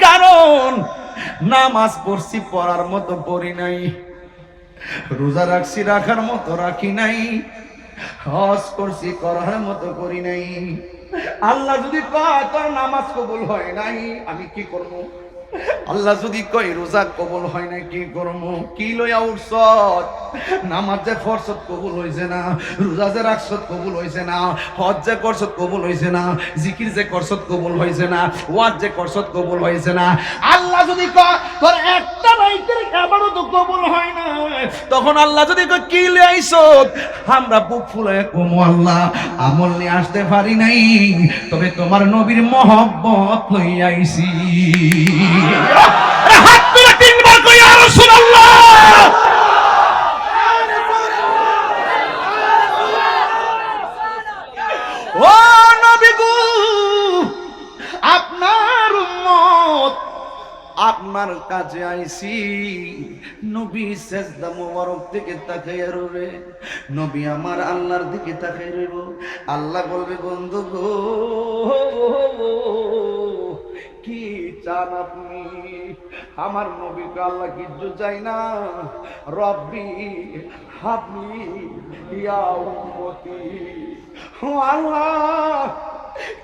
কারণ নামাজ পড়ছি পড়ার মতো পড়ি নাই, রোজা রাখছি রাখার মতো রাখি নাই, হজ করছি করার মতো করি নাই। আল্লাহ যদি কয় তোর নামাজ কবুল হয় নাই, আমি কি করব? আল্লাহ যদি কয় রোজা কবুল হয় না, কি করবো? কি লইয়া উঠছ? নামাজ যে ফরজত কবুল হইছে না, রোজা যে রাখছত কবুল হইছে না, হজ যে করছত কবুল হইছে না, জিকির যে করছত কবুল হইছে না, ওয়াজ যে করছত কবুল হইছে না। আল্লাহ যদি কয় তোর একটা রাইতের ইবাদত কবুল হয় না, তখন আল্লাহ যদি কয় কি লইয়া আইছত, আমরা বুক ফুলায় কমু আল্লাহ আমল নিয়ে আসতে পারি নাই, তবে তোমার নবীর মহব্বত লইয়া আইছি। হাত তুলে তিনবার কই ইয়া রাসূলুল্লাহ। ও নবী গো, আপনার উম্মত আপনার কাছে আইছি। নবী সেজদা মোবারক থেকে তাকাইয়া রবে, নবী আমার আল্লাহর দিকে তাকাই রইব। আল্লাহ বলবে বন্ধু গো কি চান আপনি? আমার নবীকে আল্লাহ কিচ্ছু চাই না, রব্বি হাবলি ইয়া উম্মতি, ও আল্লাহ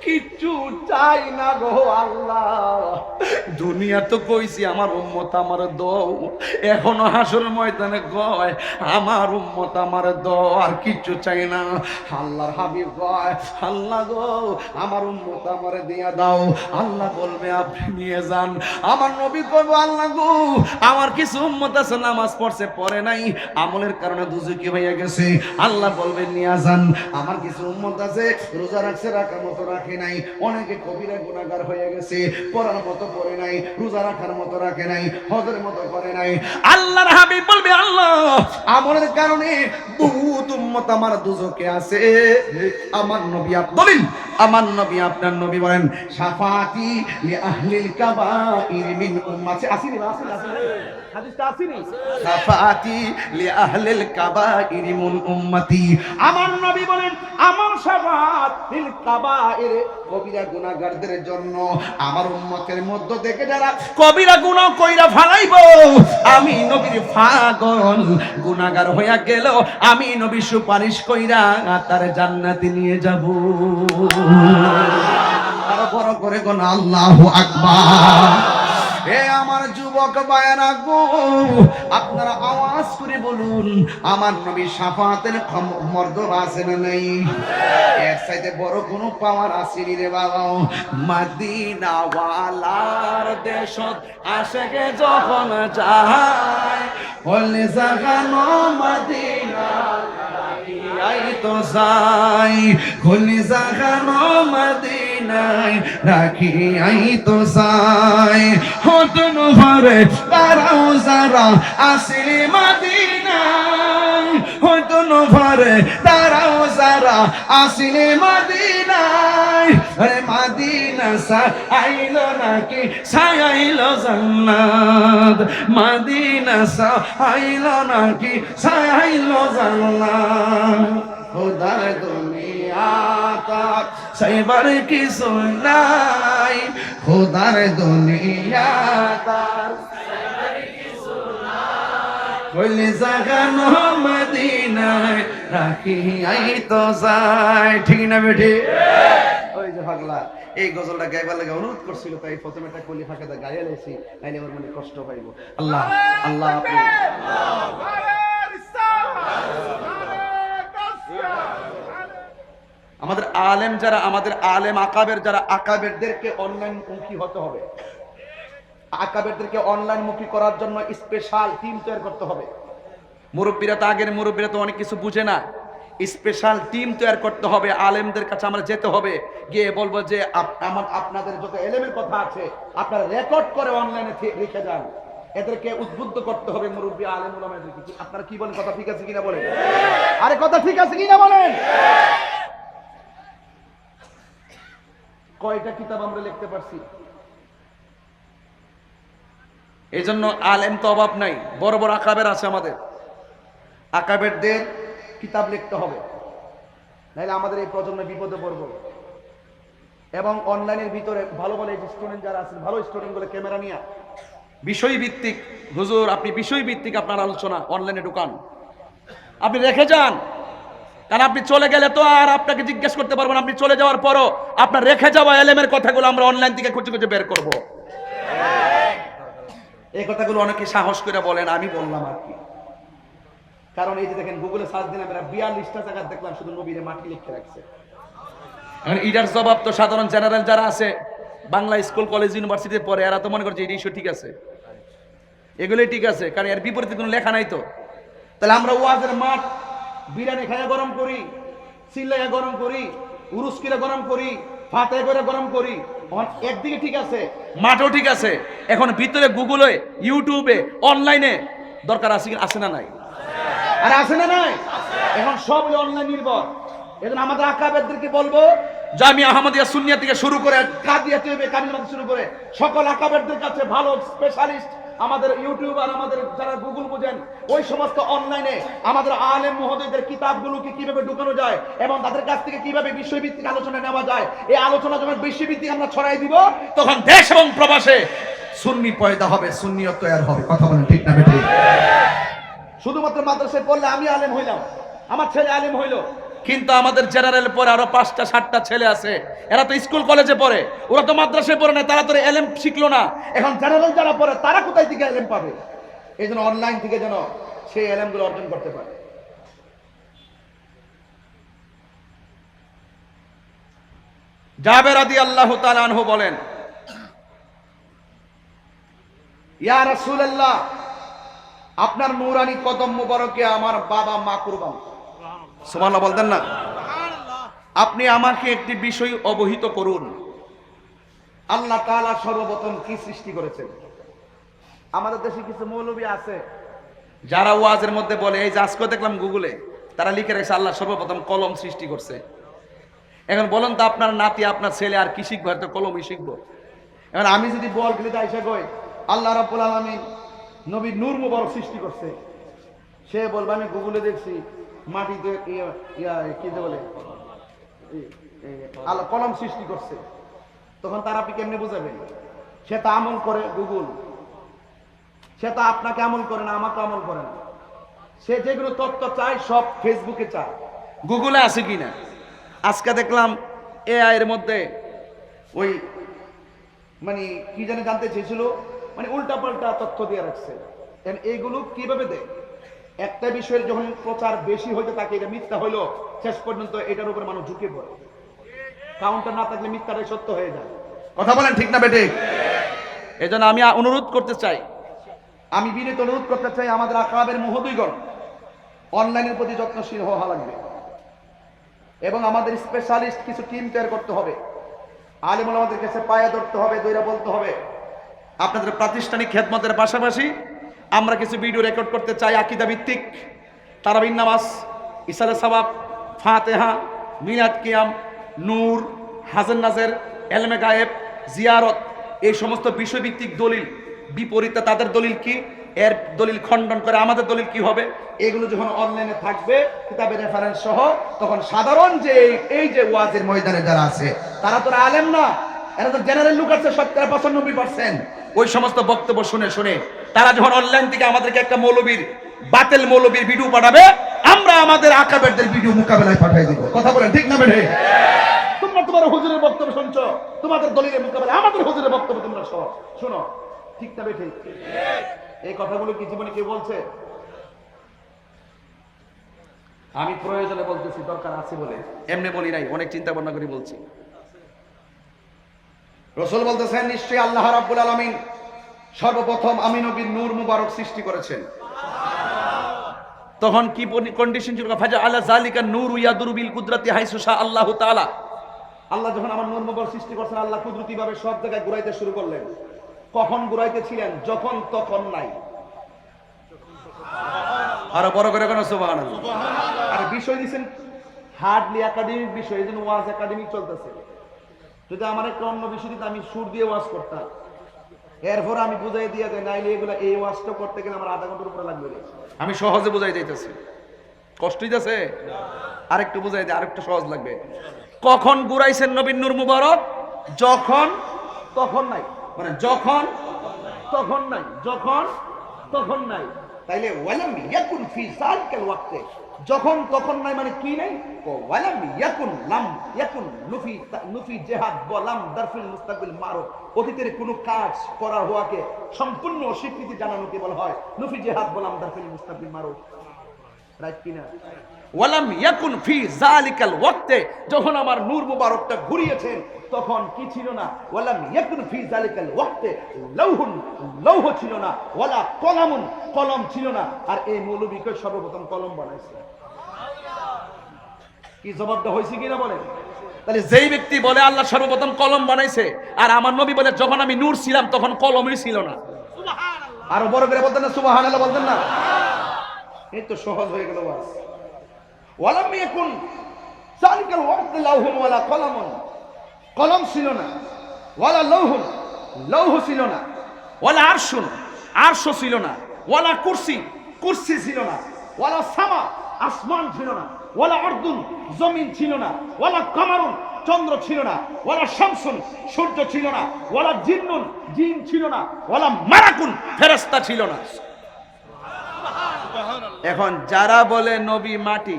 কিচ্ছু চাই না গো আল্লাহ। দুনিয়া তো কইছি আমার উম্মত আমার দাও, এখনো হাসর ময়দানে কয় আমার উম্মত আমার দাও, আর কিচ্ছু চাই না। আল্লাহর হাবিব কয় আল্লাহ গো আমার উম্মত আমার দিয়া দাও। আল্লাহ বলবে আপনি নিয়ে যান। আমার নবী কইবো আল্লাহ গো আমার কিছু উম্মত আছে নামাজ পড়ছে পড়ে নাই, আমলের কারণে দুজকি হয়ে গেছে। আল্লাহ বলবে নিয়ে যান। আমার কিছু উম্মত আছে রোজা রাখছে রাখার মতো রাখে নাই, অনেকে কবিরা গুনাহগার হয়ে গেছে, পড়ার মতো পড়ে নাই, রোজা রাখার মতো রাখে নাই, হজের মতো করে নাই। আল্লাহর হাবিব বলবে আল্লাহ আমলের কারণে বহুত উম্মত আমার দুজকে আছে। আমার নবী বলেন, আমার নবী আপনার নবী বলেন শাফাতি লি আহলিল কাবাইর মিন উম্মতি। আসেনি হাদিসটা আসেনি? শাফাতি লি আহলিল কাবাইর মিন উম্মতি। আমার নবী বলেন আমার শাফাত লিল কাবাইর, কবিরা গুনাহগারদের জন্য, আমার উম্মতের মধ্য থেকে যারা কবিরা গুনাহ কইরা ফালাইবো, আমি নবীর পাগল গুনাহগার হইয়া গেল, আমি নবী সুপারিশ কইরা তার জান্নাতে নিয়ে যাব। আর বড় করে কোন আল্লাহু আকবার। এ আমার যুবক ভাইয়েরা গো, আপনারা আওয়াজ করে বলুন আমার নবী শাফাতের মর্যাদা আছে না নাই? এর চাইতে বড় কোনো পাওয়ার আসেনি রে বাবা। মদিনা ওয়ালার দেশত আশেকে যখন যায়, বলে জাগানো মদিনা আই তো যাই, খলি জাগানো মদিনায় রাখি আই তো যাই। হতন ভরে তারাও যারা আসিলি মদিনায়, হতন ভরে তারাও যারা আসিলি মদিনায়। আরে মদিনা সা আইলো নাকি ছায়াইলো জান্নাত, মদিনা সা আইলো নাকি ছায়াইলো জান্নাত। খোদার দুনিয়া তার সাইবার কিছু নাই, খোদার দুনিয়া তার সাইবার কিছু নাই, কইলে জাগানো মদিনায় রাখি আই তো যাই। ঠিক না বেঠি? ওই যে পাগলা এই গজলটা গাইবার লাগে অনুরোধ করছিল, তাই প্রথমে একটা কলি ফাঁকা গাইয়া লেছি, নাইলে আমার মনে কষ্ট পাইব। আল্লাহ আল্লাহ আপনি আমাদের আলেম যারা, আমাদের আলেম আকাবের যারা, আকাবেরদেরকে অনলাইন মুখী হতে হবে। আকাবেরদেরকে অনলাইন মুখী করার জন্য স্পেশাল টিম তৈরি করতে হবে। মুরব্বীরা তো আগের মুরব্বীরা তো অনেক কিছু বুঝে না, স্পেশাল টিম তৈরি করতে হবে। আলেমদের কাছে আমরা যেতে হবে, গিয়ে বলবো যে আপনাদের যত এলেমের কথা আছে আপনারা রেকর্ড করে অনলাইনে রেখে যান। এদেরকে উদ্বুদ্ধ করতে হবে, মুরব্বী আলেম উলামাদেরকে। আপনারা কি বলেন? কথা ঠিক আছে কিনা বলেন? আরে কথা ঠিক আছে কিনা বলেন? কয়টা কিতাব আমরা লিখতে পারছি? এই জন্য আলেম তো অভাব নাই, বড় বড় আকাবের আছে আমাদের। আকাবেরদের কিতাব লিখতে হবে, নাহলে আমাদের এই প্রজন্ম বিপদে পড়ব। এবং অনলাইনের ভিতরে ভালো ভালো স্টুডেন্ট যারা আছেন, ভালো স্টুডেন্টগুলো ক্যামেরা নিয়ে বিষয়ভিত্তিক, হুজুর আপনি বিষয়ভিত্তিক আপনার আলোচনা অনলাইনে ঢুকান, আপনি রেখে যান। কারণ আপনি চলে গেলে তো আর আপনাকে জিজ্ঞেস করতে পারবেন, আপনি চলে যাওয়ার পরও আপনার রেখে যাওয়া এলেমের কথাগুলো আমরা অনলাইন থেকে খুঁজে খুঁজে বের করব। এই কথাগুলো অনেকে সাহস করে বলেন, আমি বললাম আর কি। কারণ এই যে দেখেন গুগলে সার্চ দিলাম, 42টা জায়গা দেখলাম শুধু নবীরে মাটি লিখে রাখছে। এখন এটার জবাব তো সাধারণ জেনারেল যারা আছে বাংলা স্কুল কলেজ ইউনিভার্সিটিতে পড়ে, এরা তো মনে করছে এই ইস্যু ঠিক আছে, এগুলোই ঠিক আছে, কারণ এর বিপরীতে কোনো লেখা নাই তো। তাহলে আমরা ওয়াজের মাঠ বিরিয়ানি খাইয়া গরম করি, চিল্লাইয়া গরম করি, উরুস কিরা গরম করি, ফাতে করে গরম করি, একদিকে ঠিক আছে, মাঠও ঠিক আছে। এখন ভিতরে গুগলে, ইউটিউবে, অনলাইনে দরকার আছে না নাই? আরে আছে না নাই? এখন সব অনলাইন নির্ভর। এজন্য আমাদের আকাবেরদেরকে বলবো, জামিয়া আহমদিয়া সুন্নিয়া থেকে শুরু করে কাদিয়া থেকে কামিল মাদ্রাসা শুরু করে সকল আকাবেরদের কাছে ভালো স্পেশালিস্ট আমাদের ইউটিউবার, আমাদের যারা গুগল বুঝেন, ওই সমস্ত অনলাইনে আমাদের আলেম মহোদয়দের কিতাবগুলোকে কিভাবে ঢুকানো যায় এবং তাদের কাছ থেকে কিভাবে বিষয়ভিত্তিক আলোচনা নেওয়া যায়, এই আলোচনা যখন বিষয়ভিত্তিক আমরা ছড়াই দিব, তখন দেশ এবং প্রবাসে সুন্নি পয়দা হবে, সুন্নিয়ত তৈরি হবে। কথা বলেন ঠিক না বেঠিক? শুধুমাত্র মাদ্রাসায় পড়লে আমি আলেম হইলাম, আমার ছেলে আলেম হইলো, কিন্তু আমাদের জেনারেল পরে আরো 5টা 7টা ছেলে আছে, এরা তো স্কুল কলেজে পড়ে, ওরা তো মাদ্রাসায় পড়ে না, তারা তো এলেম শিখলো না। এখন জেনারেল যারা পড়ে তারা কোথায় থেকে এলেম পাবে? এই জন্য অনলাইন থেকে যেন সেই এলেমগুলো অর্জন করতে পারে। জাবের রাদিয়াল্লাহু তাআলা আনহু বলেন, ইয়া রাসূলুল্লাহ, আপনার নূরানি কদম মুবারকে আমার বাবা মা কুরবান। সুবহানাল্লাহ বলতেন না? আপনি আমাকে একটি বিষয় অবহিত করুন, আল্লাহ তাআলা সর্বপ্রথম কি সৃষ্টি করেছেন? আমাদের দেশে কিছু মৌলবী আছে যারা ওয়াজের মধ্যে বলে, এই যে আজকে দেখলাম গুগলে তারা লিখে রেখেছে আল্লাহ সর্বপ্রথম কলম সৃষ্টি করছে। এখন বলেন তো আপনার নাতি আপনার ছেলে আর কি শিখবে? তো কলমই শিখবো। এখন আমি যদি বল গেলে আইসা কই আল্লাহ রাব্বুল আলামিন নবী নূর মুবারক সৃষ্টি করছে, সে বলবে আমি গুগলে দেখছি মাটিতে কি বলে আল্লাহ কলম সৃষ্টি করছে, তখন তার আপনি কেমনে বুঝাবেন? সে তো আমল করে গুগল, সে তো আপনাকে আমল করে না, আমাকে আমল করে না। সে যেগুলো তথ্য চায় সব ফেসবুকে চায়, গুগলে আছে কিনা। আজকে দেখলাম এআই এর মধ্যে ওই মানে কি জানি জানতে চেয়েছিল, মানে উল্টা পাল্টা তথ্য দিয়ে রাখছে। এইগুলো কিভাবে দেয়? একটা বিষয়ের যখন প্রচার বেশি হইতে থাকে, এটা মিথ্যা হইলো, শেষ পর্যন্ত এটার উপর মানুষ ঝুঁকে পড়ে। কাউন্টার না থাকলে মিথ্যাটাই সত্য হয়ে যায়। কথা বলেন ঠিক না বেঠিক? এই জন্য আমি অনুরোধ করতে চাই, আমি বিনীত অনুরোধ করতে চাই, আমাদের আকাবের মহোদয়গণ অনলাইনের প্রতি যত্নশীল হওয়া লাগবে এবং আমাদের স্পেশালিস্ট কিছু টিম তৈরি করতে হবে। আলেম ওলামাদের কাছে পায়ে ধরতে হবে, দইরা বলতে হবে। আপনাদের প্রাতিষ্ঠানিক খেদমতের পাশাপাশি আমরা কিছু ভিডিও রেকর্ড করতে চাই, আকীদা ভিত্তিক, তারাবির নামাজ, ইসালে সাওয়াব, ফাতিহা, মিলাদ কিয়াম, নূর, হাজার নাজের, এলমে গায়েব, জিয়ারত, এই সমস্ত বিষয়ভিত্তিক দলিল, বিপরীতে তাদের দলিল কি, এর দলিল খণ্ডন করে আমাদের দলিল কি হবে, এগুলো যখন অনলাইনে থাকবে কিতাবের রেফারেন্স সহ, তখন সাধারণ যে এই যে ওয়াজের ময়দানে যারা আছে তারা তো আলেম না, এরা তো জেনারেল লোক আছে 95%। ওই সমস্ত বক্তব্য শুনে শুনে তারা যখন অনলাইন থেকে আমাদেরকে একটা মৌলবীর, বাতিল মৌলবীর ভিডিও পাঠাবে, আমরা আমাদের আকাবেরদের ভিডিও মোকাবেলায় পাঠিয়ে দিব। কথা বলেন ঠিক না বেঠে? তোমরা তোমার হুজুরের বক্তব্য শুনছো, তোমাদের দলিলের মোকাবেলায় আমাদের হুজুরের বক্তব্য তোমরা শোনো, ঠিক না বেঠে? এই কথাগুলো কি জীবনে কেউ বলছে? আমি প্রয়োজনে বলতেছি, দরকার আছে বলে, এমনি বলি নাই, অনেক চিন্তা ভাবনা করে বলছি। রাসূল বলতেছেন, নিশ্চয়ই আল্লাহ রাব্বুল আলামিন সর্বপ্রথম আমি নবীর নূর মুবারক সৃষ্টি করেছেন। তখন কি কন্ডিশন ছিল? ফাজা আলা যালিকা নূর ইয়াদুরু বিল কুদরাতি হাইসু শা আল্লাহু তাআলা। আল্লাহ যখন আমার নূর মুবারক সৃষ্টি করছেন, আল্লাহ কুদরতি ভাবে সব জায়গায় ঘুরাইতে শুরু করলেন। কখন ঘুরাইতেছিলেন? যখন তখন নাই। আরো বড় করে কেন সুবহানাল্লাহ। আর বিষয় দিয়েছেন হার্ডলি একাডেমিক বিষয়, এই জন্য ওয়াজ একাডেমিক চলতেছে। যদি আমার একটা অন্য বিষয় দিতে আমি সুর দিয়ে ওয়াজ করতাম, এরপর আমি বুঝাই দিয়ে যাই, নাইলে এগুলো এই ওয়াজটা করতে গেলে আমার আধা ঘন্টার উপরে লাগবে। আমি সহজে বুঝাই যাইতেছি, কষ্ট হইতেছে, আরেকটু বুঝাই দিই, আরেকটু সহজ লাগবে। কখন ঘুরাইছেন নবীর নূর মুবারক? যখন তখন নাই, মানে যখন তখন নাই, যখন তখন নাই। তাইলে ওয়ালাম ইয়াকুন ফি যালিকাল ওয়াক্তে, যখন তখন নাই মানে কি নাই? ওয়ালাম ইয়াকুন লাম ইয়াকুন নুফি নুফি জিহাদ ওয়া লাম দারফিল মুস্তাকবিল মারুফ, অতীতের কোনো কাজ করা হওয়াকে সম্পূর্ণ অস্বীকৃতি জানানোকে বলা হয় নুফি জিহাদ ওয়া লাম দারফিল মুস্তাকবিল মারুফ। রাইট কিনা? ওয়ালাম ইয়াকুন ফি যালিকাল ওয়াক্তে, যখন আমার নূর মুবারকটা ঘুরিয়েছেন তখন কি ছিল না? ওয়ালাম ইয়াকুন ফি যালিকাল ওয়াক্তে লাউহুন, লৌহ ছিল না, ওয়ালা কলামুন, কলম ছিল না। আর এই মৌলবীকে সর্বপ্রথম কলম বানাইছে। কি জবাবটা হয়েছে কিনা বলেন? তাহলে যেই ব্যক্তি বলে আল্লাহ সর্বপ্রথম কলম বানাইছে, আর আমার নবী বলে যখন আমি নূর ছিলাম তখন কলমই ছিল না। সুবহানাল্লাহ। আরো বড় করে বলতেন না সুবহানাল্লাহ, বলতেন না? এই তো সহজ হয়ে গেল। বাস ওয়ালাম ইয়াকুন যালিকাল ওয়াক্তে লাউহুন ওয়ালা কলামুন, কলম ছিল না, ওয়ালা লৌহুন, লৌহ ছিল না, ওয়ালা আরশুন, আরশ ছিল না, ওয়ালা কুরসি, কুরসি ছিল না, ওয়ালা সামা, আসমান ছিল না, ওয়ালা আরদুন, জমিন ছিল না, ওয়ালা কামারুন, চন্দ্র ছিল না, ওয়ালা শামসুন, সূর্য ছিল না, ওয়ালা জিন্নুন, জিন ছিল না, ওয়ালা মালাকুন, ফেরেশতা ছিল না। এখন যারা বলে নবী মাটি,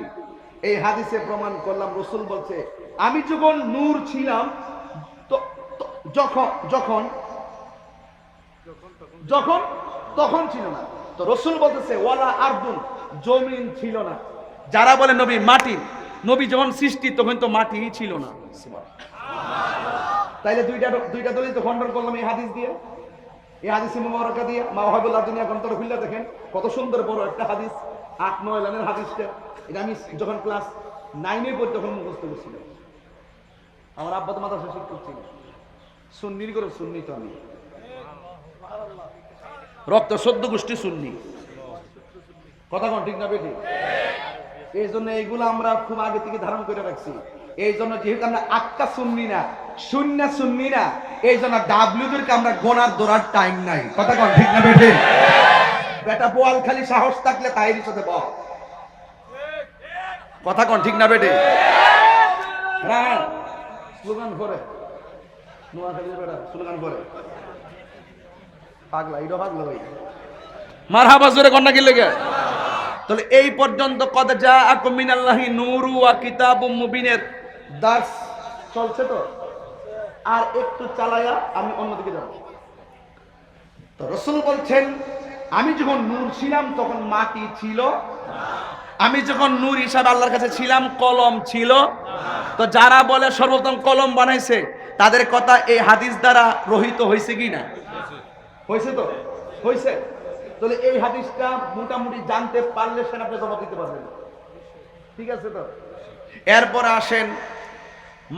এই হাদিসে প্রমাণ করলাম রাসূল বলছে আমি যখন নূর ছিলাম যখন যখন যখন তখন ছিল না। তো রাসূল বলতেছে ওয়ালা আরদুন, জমিন ছিল না। যারা বলে নবী মাটি, নবী যখন সৃষ্টি তখন তো মাটিই ছিল না। তাইলে দুইটা দলিল তো খণ্ডন করলাম এই হাদিস দিয়ে, এই হাদিসে মুবারকা দিয়ে। মা ওয়াহাবুল্লাহ দুনিয়া গ্রন্থটা খুলে দেখেন কত সুন্দর বড় একটা হাদিস, 8-9 লাইনের হাদিসটা। এটা আমি যখন ক্লাস 9-এ পড়ি তখন মুখস্থ করছিলাম। আমার আব্বা তো মাদ্রাসা শিক্ষক ছিল, সুন্নির করে, সুন্নি তো আমি রক্ত 14 গোষ্ঠী সুন্নি। কথা কোন ঠিক না বেঠিক? এই জন্য এইগুলো আমরা খুব আগে থেকে ধারণ করে রাখছি। এই জন্য যেহেতু আমরা আক্কা সুন্নি না, শূন্য সুন্নি না, এই জন্য ডাব্লিউদেরকে আমরা গোনার দৌড়ার টাইম নাই। কথা কোন ঠিক না বেঠিক? বেটা বোয়াল খালি সাহস থাকলে তাইরই সাথে বল। কথা কোন ঠিক না বেঠিক? হ্যাঁ, স্লোগান করে নোয়াখালীর বেটা স্লোগান করে পাগলা, এটা পাগলা ভাই। মারহাবা জোরে কন্যা কি লেগে? তাহলে এই পর্যন্ত কদ জাআকুম মিনাল্লাহি নূরু ওয়া কিতাবুম মুবিনের দার্স চলছে। তো আর একটু চালায়া আমি অন্যদিকে যাব। তো রাসূল বলছেন আমি যখন নূর ছিলাম তখন মাটি ছিল, আমি যখন নূর হিসাবে আল্লাহর কাছে ছিলাম কলম ছিল। তো যারা বলে সর্বপ্রথম কলম বানাইছে তাদের কথা এই হাদিস দ্বারা রহিত হয়েছে কি না? হয়েছে তো হয়েছে। তাহলে এই হাদিসটা মোটামুটি জানতে পারলে সেটা আপনি জবাব দিতে পারবেন, ঠিক আছে? তো এরপর আসেন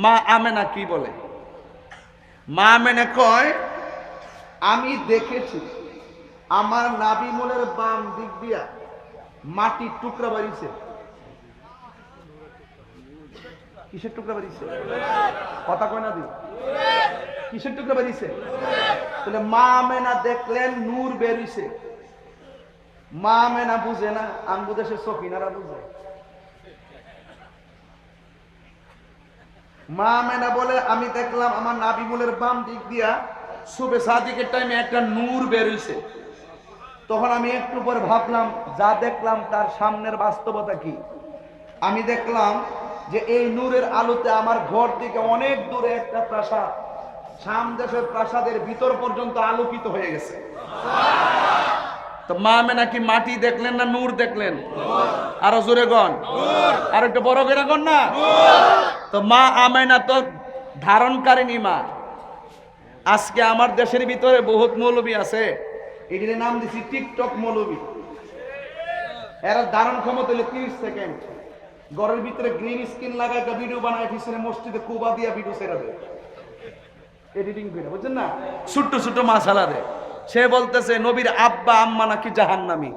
মা আমেনা কি বলে। মা আমেনা কয় আমি দেখেছি আমার নাবি মোলের বাম দিক দিয়া মাটির টুকরা বাড়িছে। কিসের টুকরা বাড়িছে? কথা কয় না দি, কিসের টুকরা বাড়িছে? তাহলে মা আমেনা দেখলেন নূর বেরিয়েছে। মা আমেনা বুঝে না, আঙ্গু দেশের সকিনারা বুঝে। মা আমেনা বলে আমি দেখলাম আমার নাবি মোলের বাম দিক দিয়া সুবে সাদিকের টাইমে একটা নূর বেরিয়েছে। তখন আমি একটু পরে ভাবলাম যা দেখলাম তার সামনের বাস্তবতা কি। আমি দেখলাম যে এই নূরের আলোতে আমার ঘর থেকে অনেক দূরে একটা প্রাসাদ, শাম দেশের প্রাসাদের ভিতর পর্যন্ত আলোকিত হয়ে গেছে। তো মা আমেনা কি মাটি দেখলেন না নূর দেখলেন? আরো জোরে গন, আর একটু বড় করে গন না। তো মা আমেনা তো ধারণকারিনী মা। আজকে আমার দেশের ভিতরে বহুত মৌলবী আছে, এটির নাম দিছি টিকটক মৌলবী। এরা ধারণ ক্ষমতা হলো 30 সেকেন্ড। ঘরের ভিতরে গ্রিন স্ক্রিন লাগায় একটা ভিডিও বানায়, পিছনে মসজিদে কুবা দিয়া ভিডিও ছেড়ে দেয়, এডিটিং করে, বুঝছেন না? ছোট্ট ছোট্ট মাসালা দেয়। সে বলতেছে নবীর আব্বা আম্মা নাকি জাহান্নামী।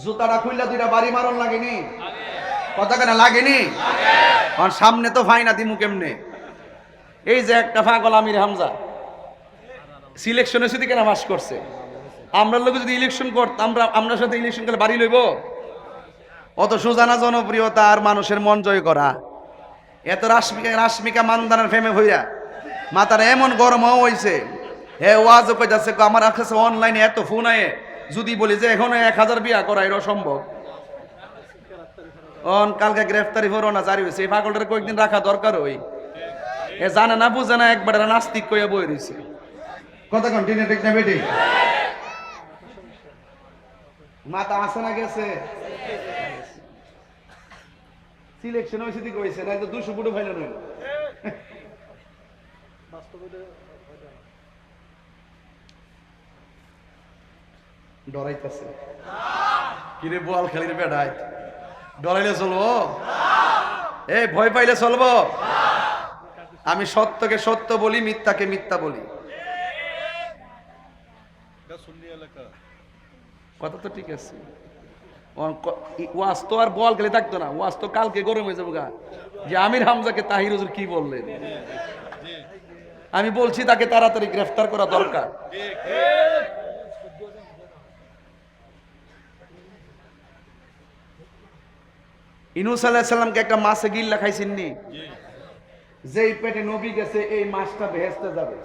জুতাটা খুললা দুইটা বাড়ি মারণ লাগেনি? কথা কেন লাগেনি? কারণ সামনে তো ফাইনা দিমু কেমনে। এই যে একটা পাগল আমির হামজা সিলেকশনে শুধু কেন পাস করছে, আমরা লোক যদি ইলেকশন করতাম, আমরা সাথে ইলেকশন করলে বাড়ি লইব? অত সোজা না জনপ্রিয়তা আর মানুষের মন জয় করা। এত রাশমিকা রাশমিকা মান্দানের ফেমে হইয়া মাথার এমন গরম হইছে, হে ওয়াজও কইতাছে আমার কাছে অনলাইনে এত ফোন আয়ে, যদি বলি যে এখন 1000 বিয়া করা এটা অসম্ভব। কালকে গ্রেফতারি পরোয়ানা জারি হয়েছে, এই পাগলটার কয়েকদিন রাখা দরকার। ওই এ জানে না বুঝে না, একবার নাস্তিক কইয়া বই রয়েছে। কথা কন্টিনিউ ঠিক না বেটি? মাথা আসে না গেছে? সিলেকশন হয়েছে দিকে হয়েছে না, 200 ফুটও ফাইল নইল। ডরাইতেছে কিরে বল খেলির বেড়াই, ডরাইলে চলবো? এই ভয় পাইলে চলবো? আমি সত্যকে সত্য বলি, মিথ্যাকে মিথ্যা বলি। কথা তো ঠিক আছে। ওয়াজ তো আর বল খেলে থাকতো না, ওয়াজ তো কালকে গরম হয়ে যাবো গা যে আমির হামজাকে তাহির হুজুর কি বললেন। আমি বলছি তাকে তাড়াতাড়ি গ্রেফতার করা দরকার। ইনুস আলাইহিস সালামকে একটা মাছে গিল্লা খাইছেন নি? যেই পেটে নবী গেছে এই মাছটা বেহেশতে যাবে,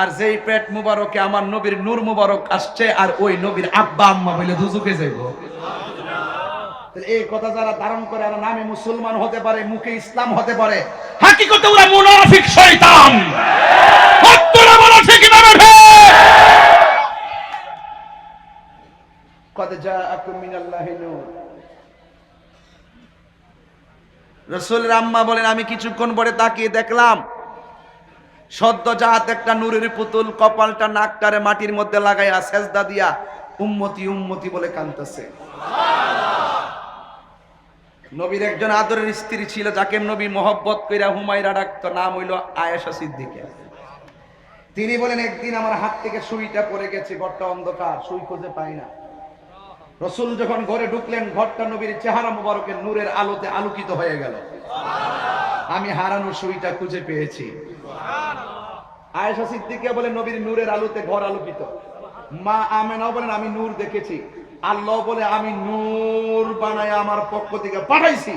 আর যেই পেট মুবারকে আমার নবীর নূর মুবারক আসছে, আর ওই নবীর আব্বা আম্মা বলে দুজকে যাইব। এই কথা যারা ধারণ করে আর নামে মুসলমান হতে পারে, মুখে ইসলাম হতে পারে, হাকিকতে ওরা মুনাফিক শয়তান। হত্যা বলা ঠিক না রে? কদ জাআকুম মিনাল্লাহি নূর। রাসূলের আম্মা বলেন আমি কিছুক্ষণ পরে তাকিয়ে দেখলাম সদ্যজাত একটা নূরের পুতুল কপালটা নাকটারে মাটির মধ্যে লাগাইয়া সেজদা দিয়া উম্মতি উম্মতি বলে কাঁদতেছে। নবীর একজন আদরের স্ত্রী ছিল যাকে নবী মহব্বত কইরা হুমায়রা ডাকতো, নাম হইল আয়েশা সিদ্দিকা। তিনি বলেন একদিন আমার হাত থেকে সুইটা পড়ে গেছে, ঘরটা অন্ধকার, সুই খুঁজে পাই না। রাসূল যখন ঘরে ঢুকলেন, ঘরটা নবীর চেহারা মুবারকের নূরের আলোতে আলোকিত হয়ে গেল। আমি হারানো সুইটা খুঁজে পেয়েছি। আয়েশা সিদ্দিকা বলেন নবীর নূরের আলোতে ঘর আলোকিত। মা আমেনাও বলেন আমি নূর দেখেছি। আল্লাহ বলে আমি নূর বানায় আমার পক্ষ থেকে পাঠাইছি।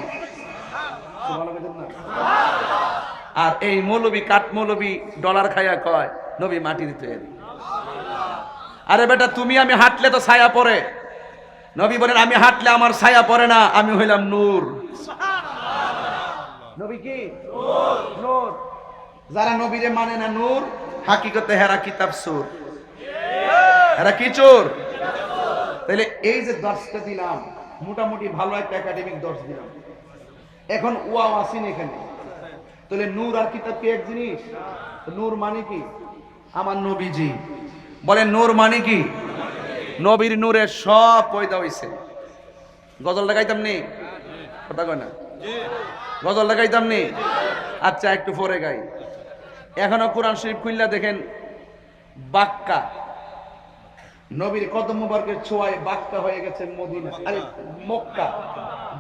আর এই মৌলবী কাঠ মৌলবী ডলার খাইয়া কয় নবী মাটির তৈরি। আরে বেটা তুমি আমি হাঁটলে তো ছায়া পড়ে। নবী বলেন আমি হাঁটলে আমার ছায়া পড়ে না, আমি হইলাম নূর। নবী কি নূর। যারা নবীরে মানে না নূর, হাকিকতে হেরা কিতাব সুর, হেরা কি চোর। তাহলে এই যে দর্শটা দিলাম, মোটামুটি ভালো একটা একাডেমিক দর্শ দিলাম। এখন ওয়াও আসেন এখানে, তাহলে নূর আর কিতাব কি এক জিনিস? নূর মানে কি? আমার নবীজি বলেন নূর মানে কি? নবীর নূরে সব পয়দা হইছে। গজল লাগাইতাম নি? কথা কয় না? গজল লাগাইতাম নি? আচ্ছা একটু পরে গাই। এখনো কোরআন শরীফ খুললা দেখেন, বাক্কা নবীর কদম মুবারকের ছোঁয়ায় বাক্কা হয়ে গেছে মদিনা, আরে মক্কা।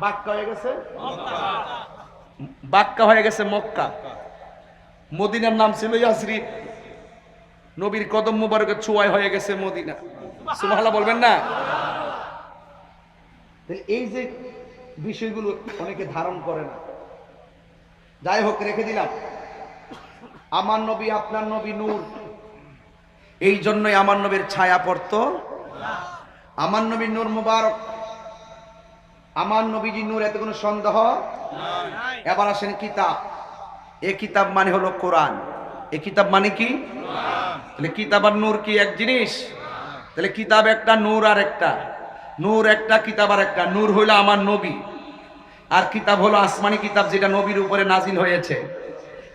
বাক্কা হয়ে গেছে, বাক্কা হয়ে গেছে মক্কা। মদিনার নাম ছিল ইয়াসরিব, নবীর কদম মুবারকের ছোঁয়ায় হয়ে গেছে মদিনা। সুবহানাল্লাহ বলবেন না? এই যে বিষয়গুলো অনেকে ধারণ করে না। যাই হোক, রেখে দিলাম। আমার নবী আপনার নবী নূর, এই জন্যই আমার নবীর ছায়া পড়তো। আমার নবীর নূর মুবারক, আমার নবীজি নূর, এতে কোনো সন্দেহ। এবার আসেন কিতাব। এই কিতাব মানে হলো কোরআন। এই কিতাব মানে কি? তাহলে কিতাব আর নূর কি এক জিনিস? তাহলে কিতাব একটা, নূর আর একটা। নূর একটা, কিতাব আর একটা। নূর হইলো আমার নবী, আর কিতাব হলো আসমানি কিতাব যেটা নবীর উপরে নাজিল হয়েছে।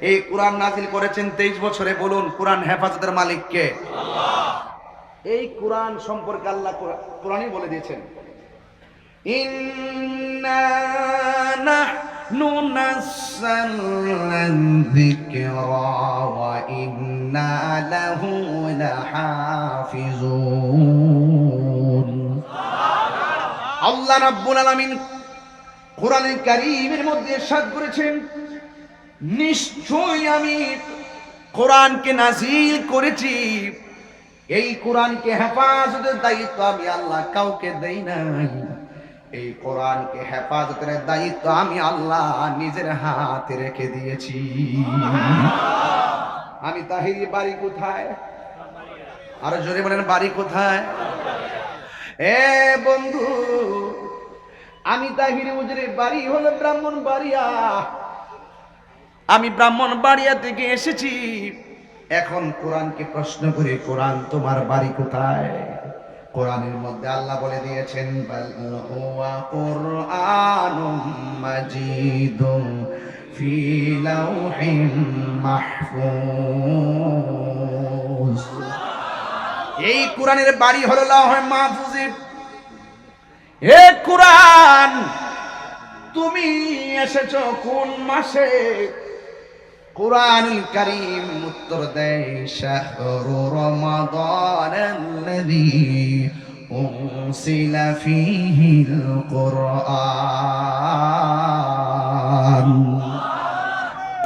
এই কোরআন নাজিল করেছেন 23 বছরে। বলুন কোরআন হেফাজতের মালিক কে? আল্লাহ। এই কোরআন সম্পর্কে আল্লাহ কোরআনই বলে দিয়েছেন, ইন্না নাহনু নাযালনা যিকরা ওয়া ইন্না লাহু লাহাফিজুন। আল্লাহ রাব্বুল আলামিন কোরআনুল কারীমের মধ্যে ইরশাদ করেছেন, নিশ্চয়ই আমি কোরআনকে নাজিল করেছি, এই কোরআনকে হেফাজতের দায়িত্ব আমি আল্লাহ কাউকে দেই নাই। এই কোরআনকে হেফাজতের দায়িত্ব আমি আল্লাহ নিজের হাতে রেখে দিয়েছি। আমি তাহিরি বাড়ি কোথায়? আরো জোরে বলেন, বাড়ি কোথায়? এ বন্ধু, আমি তাহিরি হুজুরের বাড়ি হলো ব্রাহ্মণবাড়িয়া। আমি ব্রাহ্মণবাড়িয়া থেকে এসেছি। এখন কোরআনকে প্রশ্ন করে, কোরআন তোমার বাড়ি কোথায়? কোরআনের মধ্যে আল্লাহ বলে দিয়েছেন, বাল হুয়া কুরআনুম মাজিদুম ফি লাউহিম মাহফুজ। এই কোরআনের বাড়ি হলো লাউহে মাহফুজে। হে কোরআন, তুমি এসেছো কোন মাসে? কুরআনুল কারীম উত্তর দেয়, শাহরু রমাদানাল্লাযী উনসিলা ফীহিল কুরআন।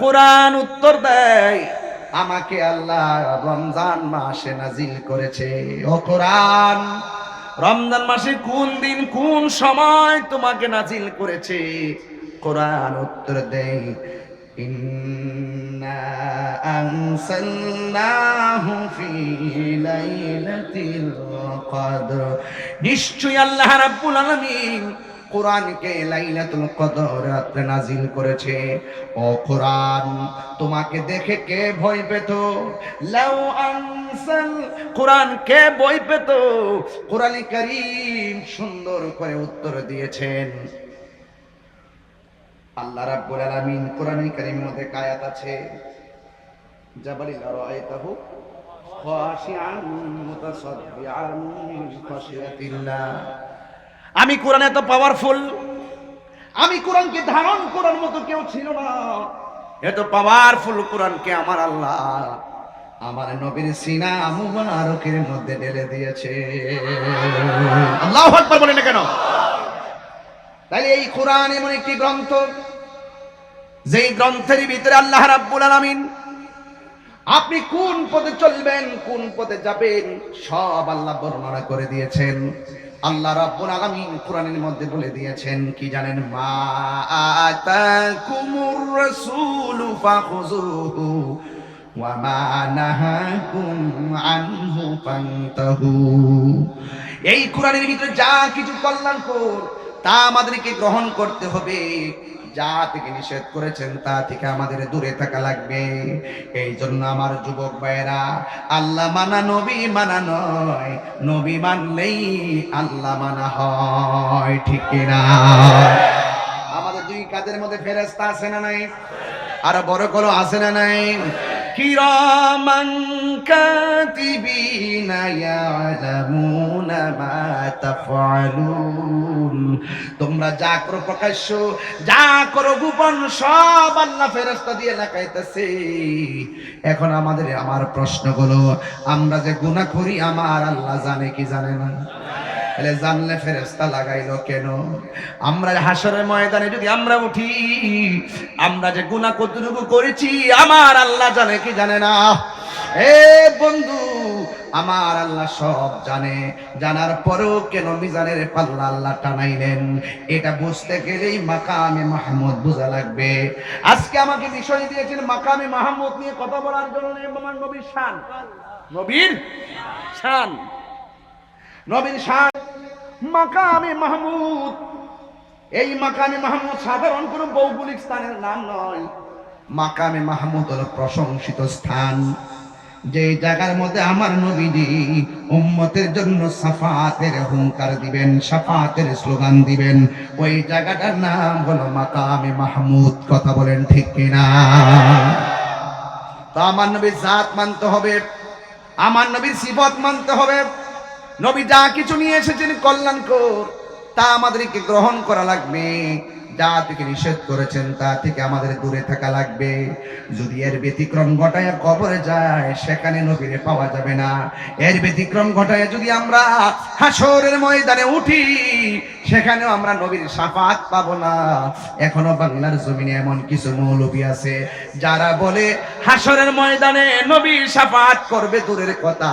কুরআন উত্তর দেয়, আমাকে আল্লাহ রমজান মাসে নাজিল করেছে। ও কুরআন, রমজান মাসে কোন দিন কোন সময় তোমাকে নাজিল করেছে? কুরআন উত্তর দেয়, ইন্না আনসালনাহু ফি লাইলাতিল কদর। নিশ্চয়ই আল্লাহ রাব্বুল আলামিন কোরআনকে লাইলাতুল কদর রাতে নাজিল করেছে। ও কোরআন, তোমাকে দেখে কে ভয় পেত? লাউ আনসাল, কোরআন কে ভয় পেত? কোরআন কারীম সুন্দর করে উত্তর দিয়েছেন। আল্লাহ রাব্বুল আলামিন কোরআনুল কারীমের মধ্যে আয়াত আছে, জাবালিল রাআইতাহু খাশিআন মুতাসাদ্দিআন মিন খাশিয়াতিল্লাহ। আমি কোরআন এত পাওয়ারফুল, আমি কোরআনকে ধারণ করার মতো কেউ ছিল না। এত পাওয়ারফুল কোরআনকে আমার আল্লাহ আমার নবীর সিনা মুবারকের মধ্যে ঢেলে দিয়েছে। আল্লাহু আকবার বলেন না কেন? তাই এই কোরআন এমন একটি গ্রন্থ, যেই গ্রন্থের ভিতরে আল্লাহ রাব্বুল আলামিন আপনি কোন পথে চলবেন, কোন পথে যাবেন, সব আল্লাহ বর্ণনা করে দিয়েছেন। আল্লাহ রাব্বুল আলামিন কোরআনের মধ্যে বলে দিয়েছেন কি জানেন? মা আতাকুমুর রাসূলু ফাখুযুহু ওয়া মা নাহাকুম আনহু ফান্তাহু। এই কোরআনের ভিতরে যা কিছু কল্যাণকর তা আমাদেরকে গ্রহণ করতে হবে, যা থেকে নিষেধ করেছেন তা থেকে আমাদের দূরে থাকা লাগবে। এই জন্য আমার যুবক ভাইয়েরা, আল্লাহ মানা নবী মানা নয়, নবী মানলেই আল্লাহ মানা হয়, ঠিক কিনা? আমাদের দুই কাঁধের মধ্যে ফেরেশতা আছে না নাই? আর বড় করো আছে না নাই? কিরামান কাতিবিনা ইয়ালামুনা মা তাফআলুন। তোমরা যা করো প্রকাশ্য, যা করো গোপন, সব আল্লাহ ফেরেশতা দিয়ে লেখাইতেছে। এখন আমার প্রশ্নগুলো, আমরা যে গুনাহ করি আমার আল্লাহ জানে কি জানে না? তাহলে জানলে ফেরেশতা লাগাইলো কেন? আমরা হাসরের ময়দানে যদি আমরা উঠি, আমরা যে গুনাহ কতটুকু করেছি আমার আল্লাহ জানে কি জানে না? এ বন্ধু, আমার আল্লাহ সব জানে। জানার পরেও কেন মিজানের পাল্লা আল্লাহ টানাইলেন? এটা বুঝতে গেলেই মাকামে মাহমুদ বোঝা লাগবে। আজকে আমাকে বিষয় দিয়েছেন মাকামে মাহমুদ নিয়ে কথা বলার জন্য। আমার নবীর শান, নবীর শান, নবীর শান মাকামে মাহমুদ। এই মাকামে মাহমুদ সাধারণ কোনো ভৌগোলিক স্থানের নাম নয়। মাকামে মাহমুদ হলো প্রশংসিত স্থান, যে জায়গার মধ্যে আমার নবীজি উম্মতের জন্য শাফাতের হুঙ্কার দিবেন, শাফাতের স্লোগান দিবেন। ওই জায়গাটার নাম হলো মাকামে মাহমুদ। কথা বলেন ঠিক কিনা? তো আমার নবীর জাত মানতে হবে, আমার নবীর সিফত মানতে হবে। নবী যা কিছু নিয়ে এসেছেন কল্যাণকর, তা আমাদেরকে গ্রহণ করা লাগবে। যা থেকে নিষেধ করেছেন তা থেকে আমাদের দূরে থাকা লাগবে। যদি এর ব্যতিক্রম ঘটায় কবরে যায়, সেখানে নবীরে পাওয়া যাবে না। এর ব্যতিক্রম ঘটায় যদি আমরা হাসরের ময়দানে উঠি, সেখানেও আমরা নবীর শাফাত পাবো না। এখনো বাংলার জমিনে এমন কিছু মৌলবী আছে যারা বলে হাসরের ময়দানে নবী শাফাত করবে, দূরের কথা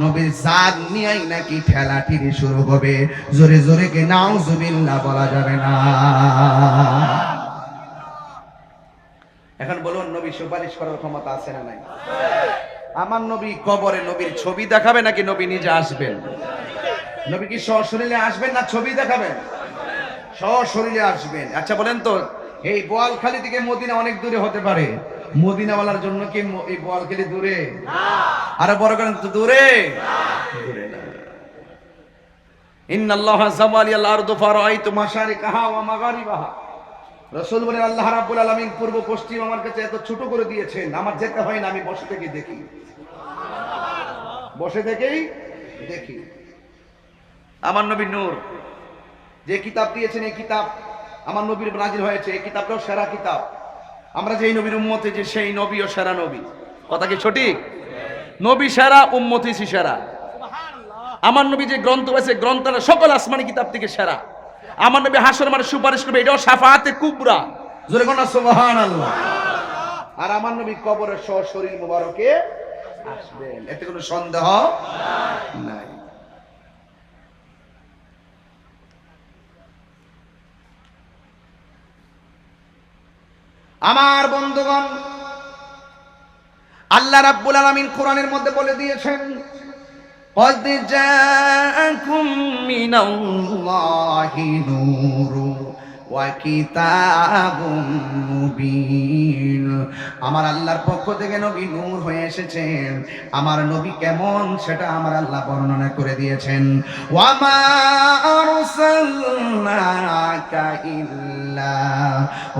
নবীর জাত নিয়েই নাকি ঠেলাঠেলি শুরু হবে। জোরে জোরে কে নাউজুবিল্লাহ বলা যাবে না। এখন বলুন, নবী সুপারিশ করার ক্ষমতা আছে না নাই? আমার নবী কবরে নবীর ছবি দেখাবে নাকি নবী নিজে আসবেন? নবী কি সশরীরে আসবেন না ছবি দেখাবেন? সশরীরে আসবেন। আচ্ছা বলেন তো, এই বোয়ালখালী থেকে মদিনা অনেক দূরে হতে পারে, মদিনাওয়ালার জন্য কি এই বোয়ালখালী দূরে? আরো বড় করেন তো, দূরে? দূরে না। ইন্নাল্লাহা যাওয়ালিয়াল আরদু ফারাআইতু মাশারিকাহা ওয়া মাগারিবাহা। রাসূল বলেন, আল্লাহ রাব্বুল আলামিন পূর্ব পশ্চিম আমার কাছে এত ছোট করে দিয়েছেন, আমার যেতে হয় না, আমি বসে থেকে দেখি, বসে থেকেই দেখি। আমার নবী নূর, যে কিতাব দিয়েছেন এই কিতাব আমার নবীর নাজিল হয়েছে, এই কিতাবটাও সেরা কিতাব। আমরা যেই নবীর উম্মতে, যে সেই নবীও সেরা নবী। কথা কি সঠিক? নবী সেরা, উম্মত হইছি সেরা। আমার নবী যে গ্রন্থ হয়েছে, গ্রন্থটা সকল আসমানি কিতাব থেকে সেরা। আমার নবী হাসর মাঠে সুপারিশ করবে, এটাও শাফাআতে কুবরা। জোরে কোন সুবহানাল্লাহ। আর আমার নবী কবরের সশরীর মুবারকে আসবেন, এতে কোনো সন্দেহ নাই। আমার বন্ধুগণ, আল্লাহ রাব্বুল আলামিন কোরআনের মধ্যে বলে দিয়েছেন, قد جاءكم من الله نور وكتاب مبين। আমার আল্লাহর পক্ষ থেকে নবী নূর হয়ে এসেছেন। আমার নবী কেমন সেটা আমার আল্লাহ বর্ণনা করে দিয়েছেন। ওয়ামা আরসালনাকা ইল্লা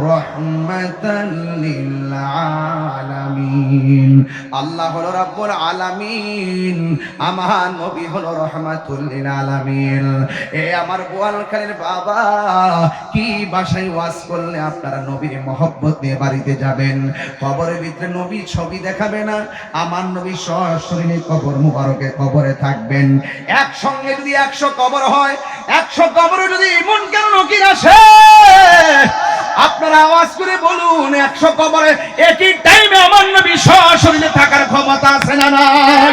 রাহমাতাল লিল আলামিন। আল্লাহ হলো রাব্বুল আলামিন, আমার নবী হলো রাহমাতুল লিল আলামিন। এ আমার বোয়ালখালীর বাবা, কি ভাষায় ওয়াজ করলে আপনারা নবীর মহব্বত নিয়ে বাড়িতে যাবেন? কবরের ভিতরে নবী ছবি দেখাবে না, আমার নবী সশরীরে কবর মুবারকে কবরে থাকবেন। একসঙ্গে যদি 100 কবর হয়, 100 কবরে যদি মুনকার নাকির আসে, আপনারা আওয়াজ করে বলুন, 100 কবরে একই টাইমে আমার নবী সশরীরে থাকার ক্ষমতা আছে না নাই?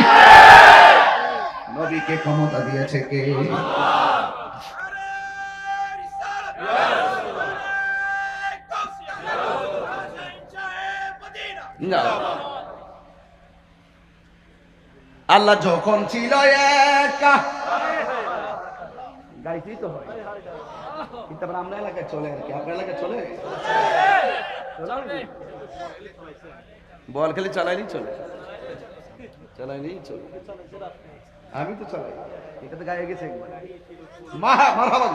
নবীকে ক্ষমতা দিয়েছে কে? আল্লাহ যখন ছিল একা, গাইতেই তো হয়, কিন্তু আমরা এলাকায় চলে আর কি। আপনার এলাকায় চলে? বল খালি চালাইনি চলে, চালাইনি চলে। আমি তো চালাই, এটা তো গায়ে গেছে একবার। মারহাবা।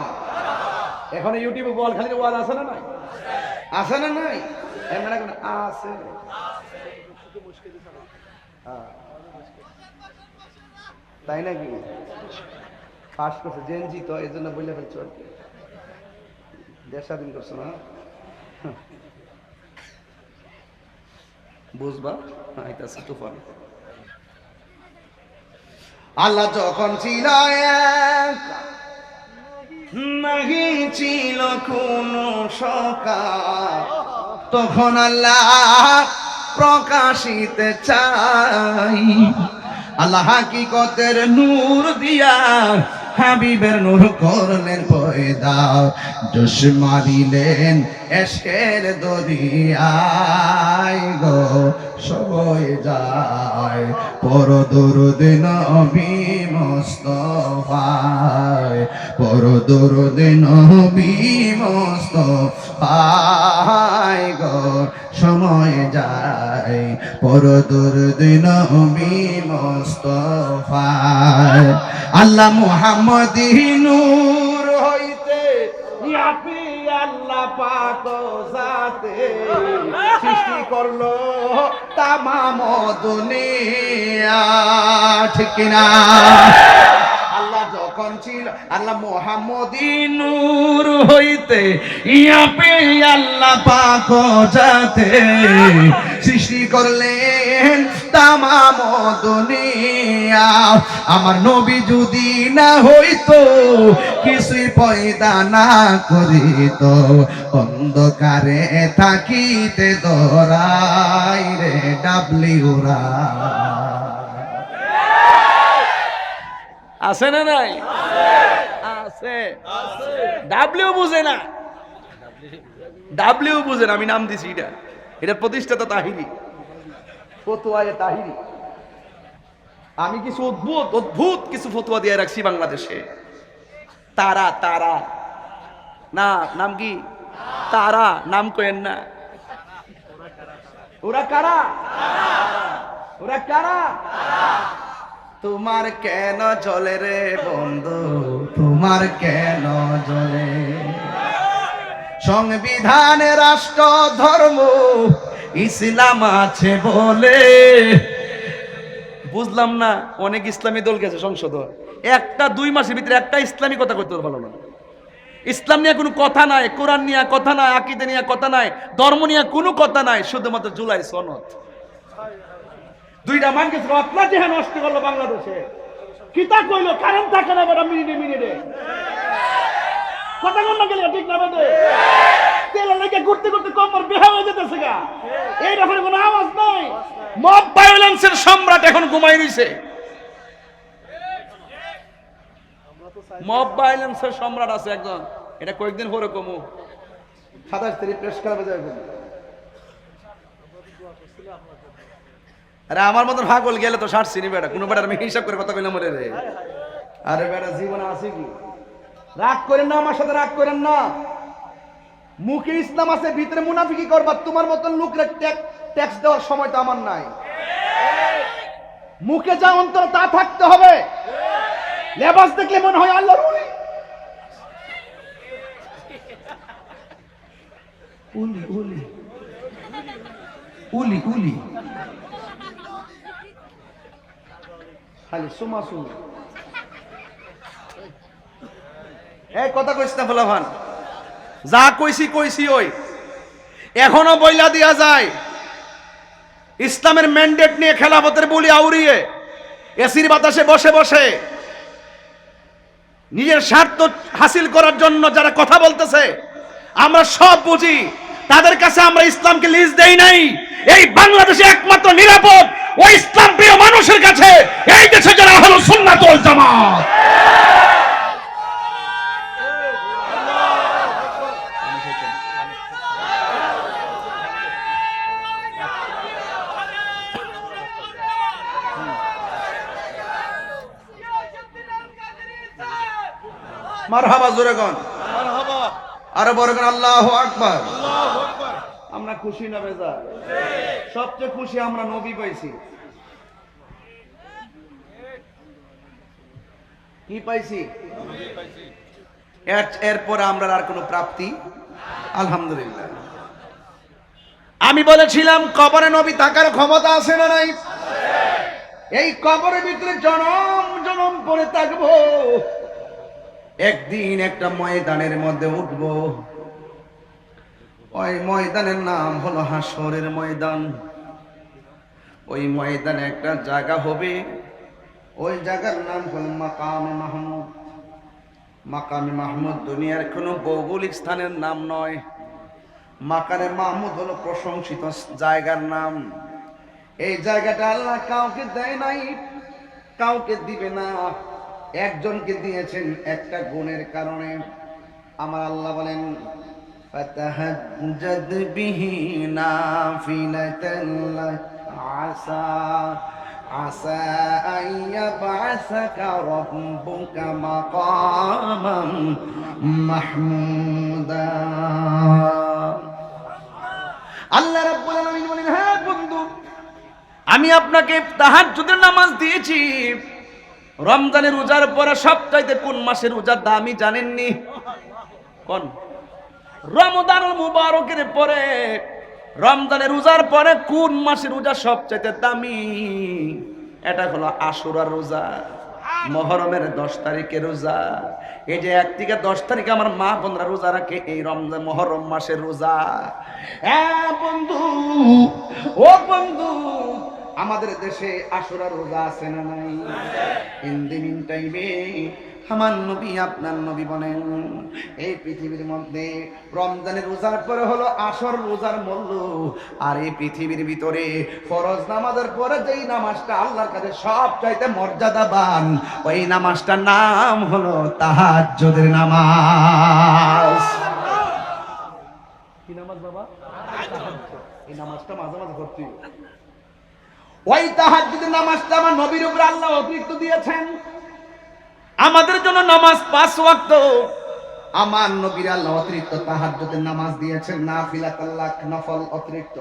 এখন ইউটিউবে বল খালি ওয়াজ আছে না নাই? আছে না নাই? আছে। তাই নাকি? পাস করছে জেনজি, তো এই জন্য বললে ফেলছো আর কি। দেশ স্বাধীন করছো না, বুঝবা? তুফান। আল্লাহ যখন ছিল নাহি ছিল কোন সকাল, তখন আল্লাহ প্রকাশিতে চাই। আল্লাহ হাকিকতের নূর দিয়া হাবিবের নূর করলেন পয়দা, জোশ মারিলেন এশকের দরিয়ায় গো সবই যায়। পর দরুদ নবী মুস্তাফায়, পর দরুদ নবী মুস্তাফায় গো সময় যায়। পর দরুদ নবী মুস্তাফায়। আল্লাহ মুহাম্মদী নূর হইতে আপনি আল্লাহ পাক জাতে সৃষ্টি করলো তামাম দুনিয়া, ঠিক কিনা? আল্লাহ যখন ছিল, আল্লাহ মুহাম্মদী নূর হইতে আপনি আল্লাহ পাক জাতে সৃষ্টি করলেন তামাম দুনিয়া। আমার নবী যদি না হইতো, কিছুই পয়দা না করিত, অন্ধকারে থাকিতে দরাই রে ডাবলি ওরা। আছে না নাই? আছে। ডাব্লিউ বুঝে না, ডাব্লিউ বুঝে না। আমি নাম দিছি এটা, এটা প্রতিষ্ঠাতা তাহিরি, ফতুয়ায়ে তাহিরি। আমি কিছু অদ্ভুত অদ্ভুত কিছু ফতুয়া দিয়ে রাখছি বাংলাদেশে। তারা তারা না, নাম কি তারা? নাম কইেন না। ওরা কারা? ওরা কারা? তোমার কেন চলে রে বন্ধু, তোমার কেন চলে? সংবিধানে রাষ্ট্র ধর্ম ইসলাম আছে বলে। বুঝলাম না, অনেক ইসলামী দল গেছে সংসদ, একটা 2 মাসের ভিতরে একটা ইসলামী কথা কইতে পারলো না। ইসলাম নিয়ে কোনো কথা নাই, কোরআন নিয়ে কথা নাই, আকীদা নিয়ে কথা নাই, ধর্ম নিয়ে কোনো কথা নাই, শুধুমাত্র জুলাই সনদ। 2টা মান গেছে আপনা যেখানে নষ্ট করলো বাংলাদেশে। কিতা কইলো কারণ থাকে না বেটা, মিনিটে মিনিটে কথা কন না গেলে ঠিক না বেদে তেল লেগে ঘুরতে ঘুরতে কমর বেহা হয়ে যেতেছে গা। এই ব্যাপারে কোনো আওয়াজ নাই। মব ভায়োলেন্সের সম্রাট এখন ঘুমাই রইছে। মব ভায়োলেন্সের সম্রাট আছে একজন, এটা কয়েকদিন পরে কমু 27 তারিখ প্রেস ক্লাবে যাবে। আরে আমার মতন পাগল গেলে তো ছাড়ছি নি বেটা, কোনো বেটার আমি হিসাব করে কথা কইলাম রে। আরে বেটা জীবনে আছে কি? রাগ করেন না আমার সাথে, রাগ করেন না। মুখে ইসলাম আছে, ভিতরে মুনাফিকি করবা। তোমার মতন লোকরা ট্যাক্স দেওয়ার সময় তো আমার নাই। মুখে যা অন্তর তা থাকতে হবে। লেবাস দেখলে মনে হয় আল্লাহর ওলি। উলি উলি উলি উলি খালি সুমা সুমা। এই কথা কইছ না ফলাফান, যা কইছি কইছি। ওই এখনো বইলা দিয়া যায় ইসলামের ম্যান্ডেট নিয়ে খেলাফতের বলি আউরিয়ে এসির বাতাসে বসে বসে নিজের স্বার্থ হাসিল করার জন্য যারা কথা বলতেছে, আমরা সব বুঝি। তাদের কাছে আমরা ইসলামকে লিজ দেই নাই। এই বাংলাদেশে একমাত্র নিরাপদ ওই ইসলাম প্রিয় মানুষের কাছে, এই দেশে যারা আহলুস সুন্নাত ওয়াল জামাত। মারহাবা, জোরে কোন মারহাবা, আরো বড় কোন আল্লাহু আকবার। আল্লাহু আকবার। আমরা খুশি না বেজার? সবচেয়ে খুশি আমরা নবী পাইছি। কি পাইছি? নবী পাইছি। এরপর আমরা আর কোনো প্রাপ্তি আলহামদুলিল্লাহ। আমি বলেছিলাম কবরে নবী থাকার ক্ষমতা আছে না নাই? এই কবরের ভিতরে জনম জনম পড়ে থাকবো। একদিন একটা ময়দানের মধ্যে উঠব। ওই ময়দানের নাম হলো হাসরের ময়দান। ওই ময়দানে একটা জায়গা হবে, ওই জায়গার নাম হলো মাকামে মাহমুদ। মাকামে মাহমুদ দুনিয়ার কোনো ভৌগোলিক স্থানের নাম নয়। মাকামে মাহমুদ হলো প্রশংসিত জায়গার নাম। এই জায়গাটা আল্লাহ কাউকে দেয় নাই, কাউকে দিবে না। একজনকে দিয়েছেন একটা গুণের কারণে। আমার আল্লাহ বলেন ফাতাহাজ্জাদ বিহি নাফিলাতান লাক আসা আসা আইয়াবআসাকা রাব্বুকা মাকামান মাহমুদা। আল্লাহ রাব্বুল আলামিন বলেন, হ্যাঁ বন্ধু, আমি আপনাকে তাহাজ্জুদের নামাজ দিয়েছি। রমজানের রোজার পরে সবচাইতে কোন মাসের রোজার দামি জানেননি? কোন? রমজানুল মুবারকের পরে, রমজানের রোজার পরে কোন মাসের রোজা সবচাইতে দামি? এটা হলো আশুরার রোজা, মুহররমের 10 তারিখের রোজা। এই যে 1 থেকে 10 তারিখে আমার মা বোনরা রোজা রাখে, এই রমজান মুহররম মাসের রোজা। হ্যাঁ বন্ধু, ও বন্ধু, আমাদের দেশে আশুরার রোজা আছে না নাই? ইন দি মিন টাইমে আমার নবী আপনার নবী বলেন, এই পৃথিবীর মধ্যে রমজানের রোজার পরে হলো আসর রোজার মূল্য, আর এই পৃথিবীর ভিতরে ফরজ নামাজের পরে যেই নামাজটা আল্লাহর কাছে সবচাইতে মর্যাদাবান, ওই নামাজটার নাম হলো তাহাজ্জুদের নামাজ। কি নামাজ বাবা? এই নামাজটা মাঝে মাঝে পড়তে হবে। ওই তাহাজ্জুদের নামাজটা আমার নবীর উপর আল্লাহ অতিরিক্ত দিয়েছেন। আমাদের জন্য নামাজ ৫ ওয়াক্ত, আমার নবীর আল্লাহ অতিরিক্ত তাহাজ্জুদের নামাজ দিয়েছেন, নাফিলাতাল্লাহ, নফল অতিরিক্ত।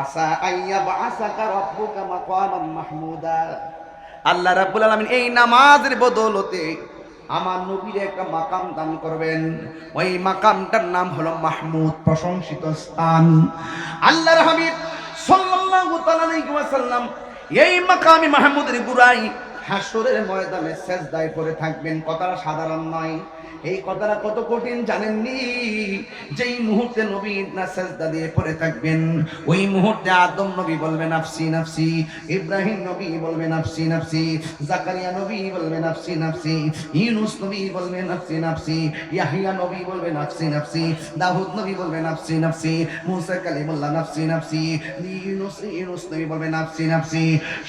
আসা আইয়া বাসাকা রাব্বুকা মাকামান মাহমুদা, আল্লাহ রাব্বুল আলামিন এই নামাজের বদৌলতে আমার নবীর একটা মাকাম দান করবেন। ওই মাকামটার নাম হলো মাহমুদ, প্রশংসিত স্থান। আল্লাহর হাবিব সাল্লাল্লাহু তাআলা আলাইহি ওয়াসাল্লাম এই মাকামে মাহমুদের গুরাই হাসরের ময়দানে সেজদায় পড়ে থাকবেন। কথাটা সাধারণ নয়। এই কথাটা কত কঠিন জানেননি? যেই মুহূর্তে নবী না সেজদা দিয়ে পড়ে থাকবেন, ওই মুহূর্তে আদম নবী বলবেন নাফসি নাফসি, ইব্রাহিম নবী বলবেন নাফসি নাফসি, জাকারিয়া নবী বলবেন নাফসি নাফসি, ইউনূস নবী বলবেন নাফসি নাফসি, ইয়াহইয়া নবী বলবেন নাফসি নাফসি, দাউদ নবী বলবেন নাফসি নাফসি, মুসা কালিমুল্লাহ নাফসি নাফসি, ইউনূস নবী বলবেন নাফসি নাফসি।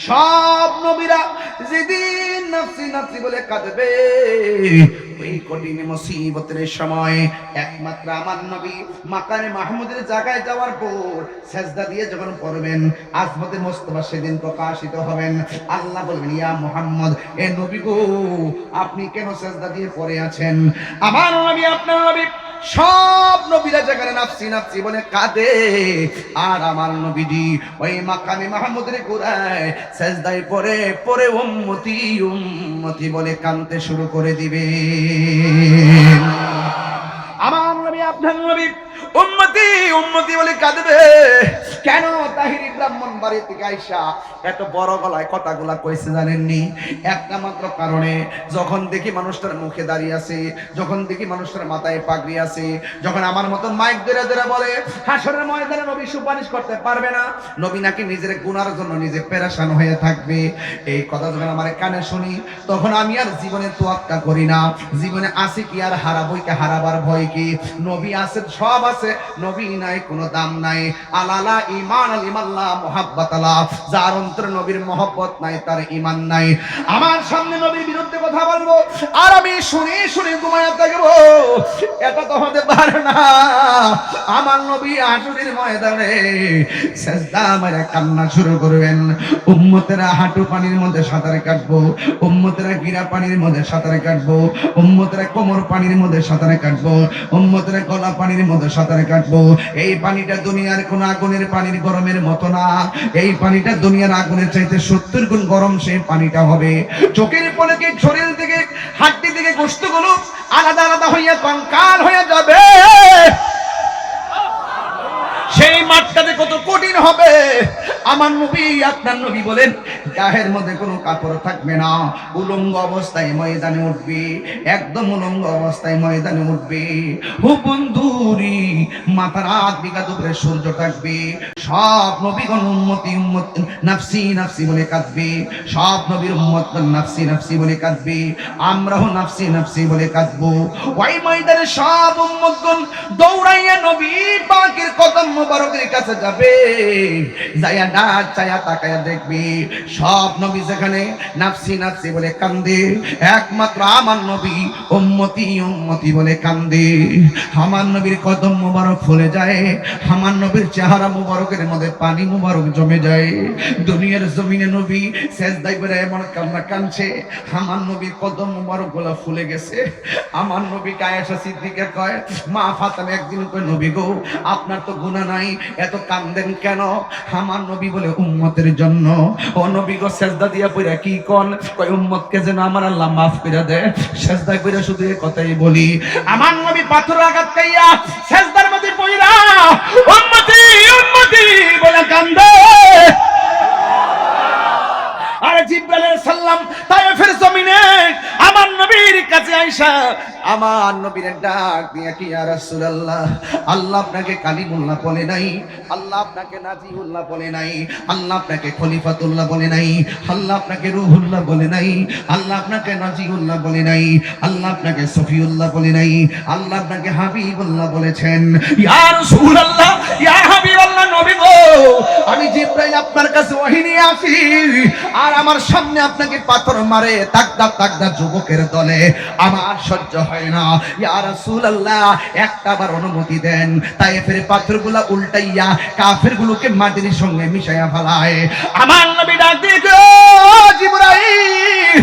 সব নবীরা যেদিন নাফসি নাফসি বলে কাঁদবে, ওই কঠিন মুসিবতের সময় একমাত্র আমার নবী মাকামে মাহমুদের জায়গায় যাওয়ার পর সেজদা দিয়ে যখন পড়বেন, আজমতে মুস্তাফা সেদিন প্রকাশিত হবেন। আল্লাহ বলবেন, ইয়া মুহাম্মদ, এ নবী গো, আপনি কেন সেজদা দিয়ে পড়ে আছেন? আমার নবী, আপনার নবী, সব নবীরা যেখানে নাফসি নাফসি বলে কাঁদে, আর আমার নবীজি ওই মাকামে মাহমুদের গোড়ায় সেজদায় পড়ে পড়ে উম্মতি উম্মতি বলে কাঁদতে শুরু করে দিবে। আমার নবী, আপনার নবী উম্মতি উম্মতি বলে কাঁদবে কেন? তাহিরি ব্রাহ্মণবাড়ি থেকে আইসা এত বড় গলায় কথাগুলা কইছে জানেননি? একটা মাত্র কারণে, যখন দেখি মানুষটার মুখে দাঁড়িয়ে আছে, যখন দেখি মানুষটার মাথায় পাগড়ি আছে, যখন আমার মতন মাইক ধরে ধরে বলে হাসরের ময়দানে নবী সুপারিশ করতে পারবে না, নবী নাকি নিজের গুনার জন্য নিজে পেরেশান হয়ে থাকবে, এই কথা যখন আমার কানে শুনি, তখন আমি আর জীবনে তোয়াক্কা করি না। জীবনে আছে কি আর হারাবই কি, হারাবার ভয় কি? নবী আছে, সব আছে, নবী নাই, কোনো দাম নাই। আলালা ঈমান আলিমাল্লাহ মুহাব্বাত আল্লাহ, যার অন্তরে নবীর মহব্বত নাই তার ঈমান নাই। আমার সামনে নবীর বিরুদ্ধে কথা বলবো আর আমি শুনি শুনি ঘুমায়া থাকবো, এটা তো হতে পারে না। আমার নবী হাসরের ময়দানে সেজদা মেরে কান্না শুরু করবেন। উম্মতেরা হাঁটু পানির মধ্যে সাঁতার কাটবো, উম্মতেরা গিরা পানির মধ্যে সাঁতার কাটবো, উম্মতেরা কোমর পানির মধ্যে সাঁতার কাটবো, উম্মতেরা গলা পানির মধ্যে সাঁতার কাটবো। এই পানিটা দুনিয়ার কোন আগুনের পানির গরমের মতো না, এই পানিটা দুনিয়ার আগুনের চাইতে 70 গুণ গরম সেই পানিটা হবে। চোখের পলকে শরীর থেকে হাড্ডি থেকে গোশতগুলো আলাদা আলাদা হইয়া কঙ্কাল হয়ে যাবে। সেই মাঠটাতে কত কঠিন হবে। আমার নবী, আপনার নবী বলেন গায়ের মধ্যে কোনো কাপড় থাকবে না, উলঙ্গ অবস্থায় ময়দানে উঠবে, একদম উলঙ্গ অবস্থায় ময়দানে উঠবে। ও বন্ধুরি, মাথার হাত বিঘাত উপরে সূর্য থাকবে। সব নবীগণ উম্মতি উম্মতি নাফসি নাফসি বলে কাঁদবে, সব নবীর উম্মত নাফসি নাফসি বলে কাঁদবে, আমরাও নাফসি নাফসি বলে কাঁদবো। ওই ময়দানে সব উম্মতগণ দৌড়াইয়া নবী পাকের কদম মুবারকের কাছে যাবে, যাইয়া ডাক চাইয়া তাকায়া দেখবি সব নবী যেখানে নাফসি নাফসি বলে কান্দে, একমাত্র আমার নবী উম্মতি উম্মতি বলে কান্দে। আমার নবীর কদম মুবারক ফুলে যায়, আমার নবীর চেহারা মুবারকের মধ্যে পানি মুবারক জমে যায়। দুনিয়ার জমিনে নবী সেজদায় পড়ে এমন কান্না কাঁদছে, আমার নবীর কদম মুবারক গুলো ফুলে গেছে। আমার নবীকে আয়েশা সিদ্দিকা কয়, মা ফাতেমা একদিন কয়, নবী গো, আপনার তো গুনাহ নাই, এত কান্দেন কেন? আমার নবী বলে উম্মতের জন্য। ও নবী গো, সেজদা দিয়া পড়ে কি কোন? কয় উম্মতকে যেন আমার আল্লাহ মাফ করে দেয়, সেজদায় পড়ে শুধু এই কথাই বলি। আমার নবী পাথর আঘাত খাইয়া সেজদার মধ্যে পড়া উম্মতি উম্মতি বলে কান্দে। আরে জিবরাইল আলাইহিস সালাম তায়েফের জমিনে আমার নবীর কাছে আয়েশা আমার নবীর ডাক দিয়ে কি ইয়া রাসূলুল্লাহ, আল্লাহ আপনাকে কালিমুল্লাহ বলে নাই, আল্লাহ আপনাকে নাজিউল্লাহ বলে নাই, আল্লাহ আপনাকে খলিফাতুল্লাহ বলে নাই, আল্লাহ আপনাকে রুহুল্লাহ বলে নাই, আল্লাহ আপনাকে নাজিউল্লাহ বলে নাই, আল্লাহ আপনাকে সফিউল্লাহ বলে নাই, আল্লাহ আপনাকে হাবিবুল্লাহ বলেছেন। ইয়া রাসূলুল্লাহ, ইয়া হাবিবাল্লাহ, নবী গো, আমি জিবরাইল আপনার কাছে ওহী নিয়ে আসি, আর আমার সামনে আপনাকে পাথর মারে তাকদা যুবকের দলে, আমার সহ্য হয় না। ইয়া রাসূলুল্লাহ, একটাবার অনুমতি দেন, তায়েফের পাথরগুলা উল্টাইয়া কাফেরগুলোকে মাটির সঙ্গে মিশাইয়া ফেলায়। আমার নবী ডাক দিয়ে গো, জিবরাইল,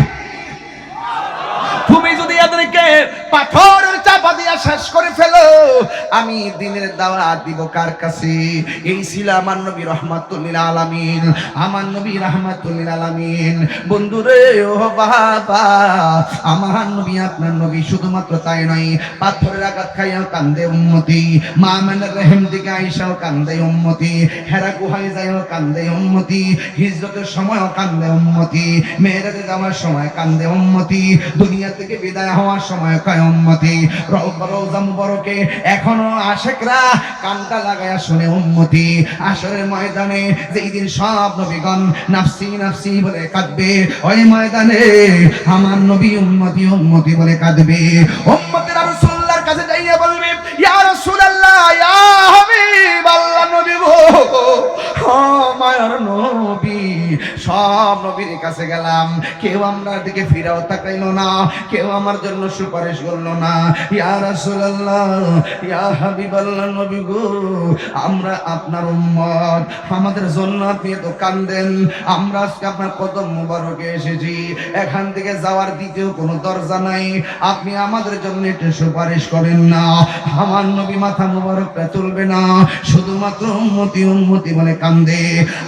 তুমি যদি এদেরকে পাথরের চাপা দিয়া শেষ করে ফেলো, আমি দিনের দাওয়াত দিব কার কাছে? এই ছিল আমার নবী রাহমাতুল লিল আলামিন, আমার নবী রাহমাতুল লিল আলামিন। বন্ধুরে ও বাবা, আমার নবী আপনার নবী শুধুমাত্র তাই নয়, পাথরের আঘাত খাইয়াও কান্দে উম্মতি, মা আমিনার রহিম দিকে আয়েশাও কান্দে উম্মতি, হেরা গুহায় যায়ও কান্দে উম্মতি, হিজরতের সময়ও কান্দে উম্মতি, মেরাজে যাওয়ার সময় কান্দে উম্মতি, দুনিয়া থেকে বিদায় হওয়ার সময় কয় উম্মতি, রওজা মুবারকে এখনো আশিকরা কানটা লাগায়া শুনে উম্মতি। আসরের ময়দানে যেই দিন সব নবীগণ নাফসি নাফসি বলে কাঁদবে, ওই ময়দানে আমার নবী উম্মতি উম্মতি বলে কাঁদবে। উম্মতেরা রাসূলুল্লাহর কাছে যাইয়া বলবে, ইয়া রাসূলুল্লাহ, ইয়া হাবিবাল্লাহ, নবী গো, ও মায়ার নবী, সব নবীর কাছে গেলাম, কেউ আমার দিকে ফিরাও তাকাইলো না, কেউ আমার জন্য সুপারিশ করলো না। ইয়া রাসূলুল্লাহ, ইয়া হাবিবাল্লাহ, নবী গো, আমরা আপনার উম্মত, আমাদের জন্য আপনি তো কান্দেন, আমরা আজকে আপনার কদম মুবারকে এসেছি, এখান থেকে যাওয়ার দ্বিতীয় কোনো দরজা নাই, আপনি আমাদের জন্য একটু সুপারিশ করেন না। আমার নবী মাথা মুবারকটা তুলবে না, শুধুমাত্র উম্মতি উম্মতি বলে কান্দে।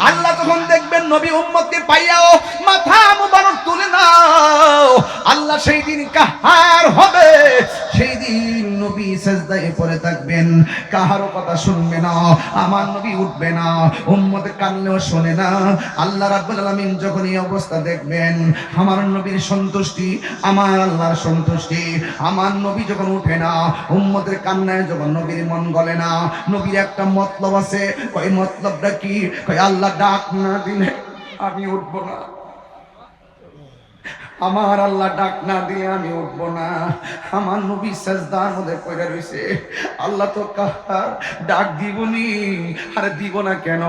আল্লাহ তখন দেখবেন নবী উম্মতকে পাইয়াও মাথা মুবারক তুলে নাও, আল্লাহ সেই দিন কাহার হবে, সেই দিন নবী সিজদায় পড়ে থাকবেন, কাহারও কথা শুনবে না, আমার নবী উঠবে না, উম্মতে কানলেও শোনে না। আল্লাহ রাব্বুল আলামিন যখন এই অবস্থা দেখবেন, আমার নবীর সন্তুষ্টি, আমার আল্লাহর সন্তুষ্টি, আমার নবী যখন উঠে না, উম্মতের কান্নায় যখন নবীর মন গলে না, নবীর একটা মতলব আছে, কই মতলবটা কি? কই আল্লাহ ডাক না দিলে আমি উঠবো না, আমার আল্লাহ ডাক না দিয়ে আমি উঠবো না। আমার নবী সিজদার মধ্যে পড়ে রইছে, আল্লাহ তো কার ডাক দিবনি, আরে দিব না কেন?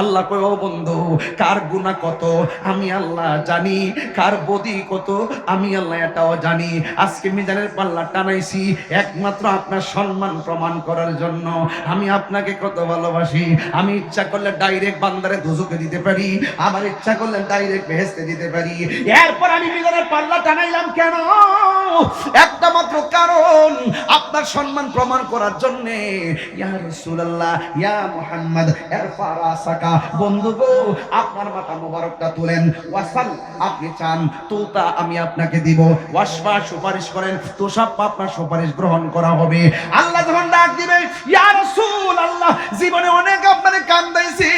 আল্লাহ কই, ও বন্ধু, কার গুনাহ কত আমি আল্লাহ জানি, কার বদি কত আমি আল্লাহ এটাও জানি। আজকে মিজানের পাল্লা টানাইছি একমাত্র আপনার সম্মান প্রমাণ করার জন্য। আমি আপনাকে কত ভালোবাসি, আমি ইচ্ছা করলে ডাইরেক্ট বান্দারে দোজখে দিতে পারি, আমার ইচ্ছা করলে ডাইরেক্ট বেহেশতে দিতে পারি। এরপর আমি পাল্লা টানাইলাম কেন? একটা মাত্র কারণ, আপনার সম্মান প্রমাণ করার জন্য। ইয়া রাসূলুল্লাহ, ইয়া মুহাম্মদ, ইরফা রাসাকা, বন্ধু গো, আপনার মাথা মোবারকটা তুলেন, ওয়াসাল, আপনি চান তুতা আমি আপনাকে দিব, ওয়াসফা, সুপারিশ করেন, তো সব আপনার সুপারিশ গ্রহণ করা হবে। আল্লাহ যখন ডাক দিবে, ইয়া রাসূলুল্লাহ, জীবনে অনেক আপনারে কান্দাইছি,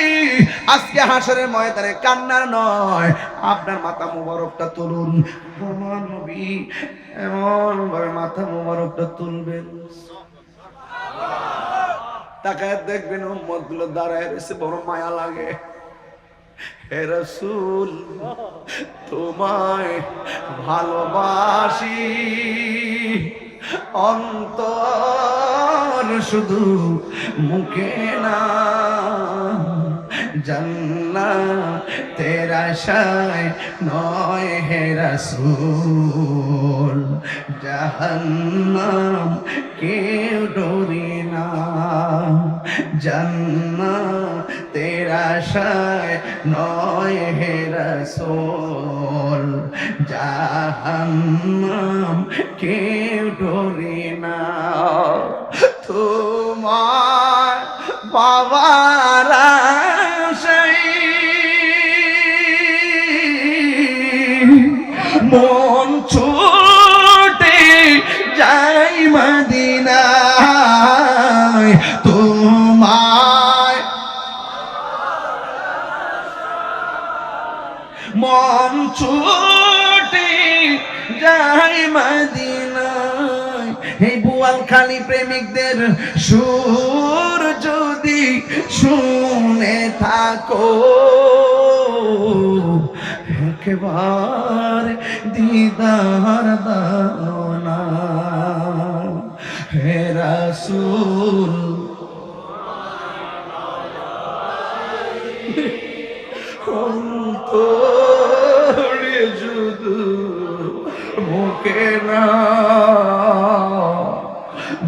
আজকে হাসরের ময়দানে কান্নার নয়, আপনার মাথা মোবারকটা তুলুন। আমার নবী এমন ভাবে মাথা মোবারকটা তুলবেন, তাকায় দেখবেন উম্মত গুলো দাঁড়ায় রয়েছে, বড় মায়া লাগে। হে রাসূল, তোমায় ভালোবাসি অন্তর শুধু মুখে না, জান্নাতের আশায় নয় হে রাসূল, জাহান্নাম কেউ ডরি না, জান্নাতের আশায় নয় হে রাসূল, জাহান্নাম কেউ ডরি না। তোমার বাবারা মন ছুটে যাই মদিনায়, তোমায় মন ছুটে যাই মদিনায়, বোয়ালখালী প্রেমিকদের সুর যদি শুনে থাকো, একবার দিদার দাও না হে রাসূল। অন্তরে শুধু মুখে না,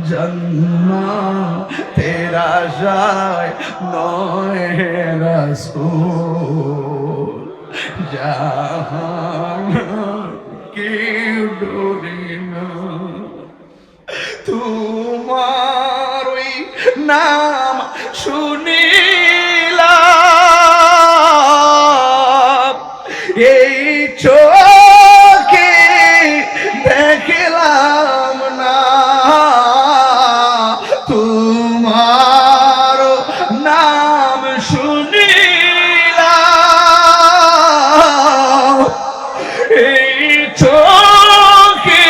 জান্নাতের আশায় নয় হে রাসূল, জাহান কি ডরি না। তোমার ওই নাম শুনিলাম, এই চোখে দেখলাম না। তোমার নাম শুনিলাম, এই চোখে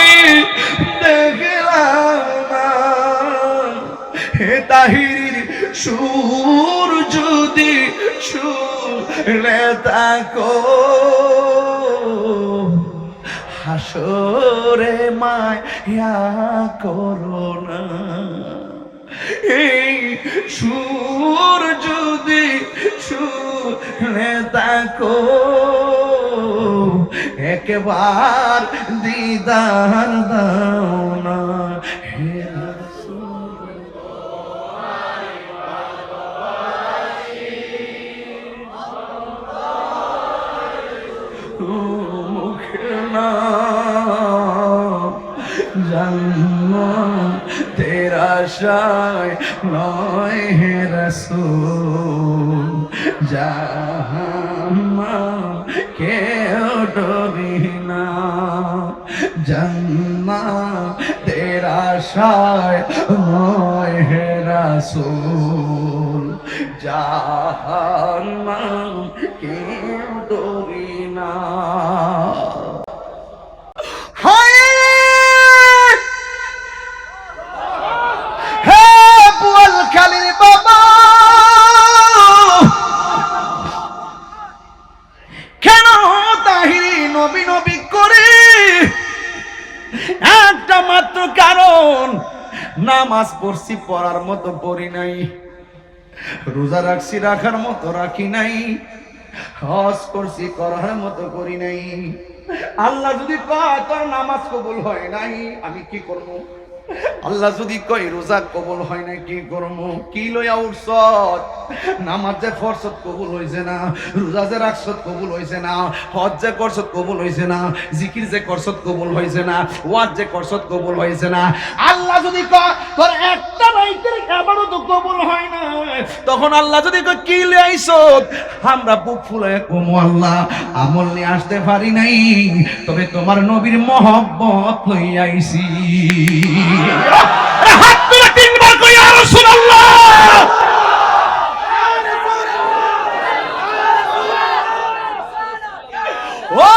দেখলাম না। হে তাহির সুর যদি শুনে থাকো, হাসরে মায়া করো না। এই সুর যদি শুনে থাকো, একবার দিদার দাও না হে রাসূল। মুখে না, জান্নাতের আশায় নয় হে রাসূল, জাহান্নাম কেউ ডরি না। জান্নাতের আশায় নয় হে রাসূল, জাহান্নাম কেউ ডরি না। কেন তাহিরি নবী নবী করে? একটা মাত্র কারণ, নামাজ পড়ছি পড়ার মতো পড়ি নাই, রোজা রাখছি রাখার মতো রাখি নাই, হজ করছি করার মতো করি নাই। আল্লাহ যদি কয় তোর নামাজ কবুল হয় নাই, আমি কি করব? আল্লাহ যদি কয় রোজা কবুল হয় না, কি করবো? কি লইয়া উঠছ? নামাজ যে ফরজত কবুল হইছে না, রোজা যে রাখছত কবুল হইছে না, হজ যে করছত কবুল হইছে না, জিকির যে করছত কবুল হইছে না, ওয়াজ যে করছত কবুল হইছে না। আল্লাহ যদি কয় তোর একটা রাইতের ইবাদত কবুল হয় না, তখন আল্লাহ যদি কয় কি লইয়া আইছত, আমরা বুক ফুলে কমু আল্লাহ আমল নিয়ে আসতে পারি নাই, তবে তোমার নবীর মহব্বত লইয়া আইছি। হাত তুলে তিনবার কই ইয়া রাসূলুল্লাহ। ও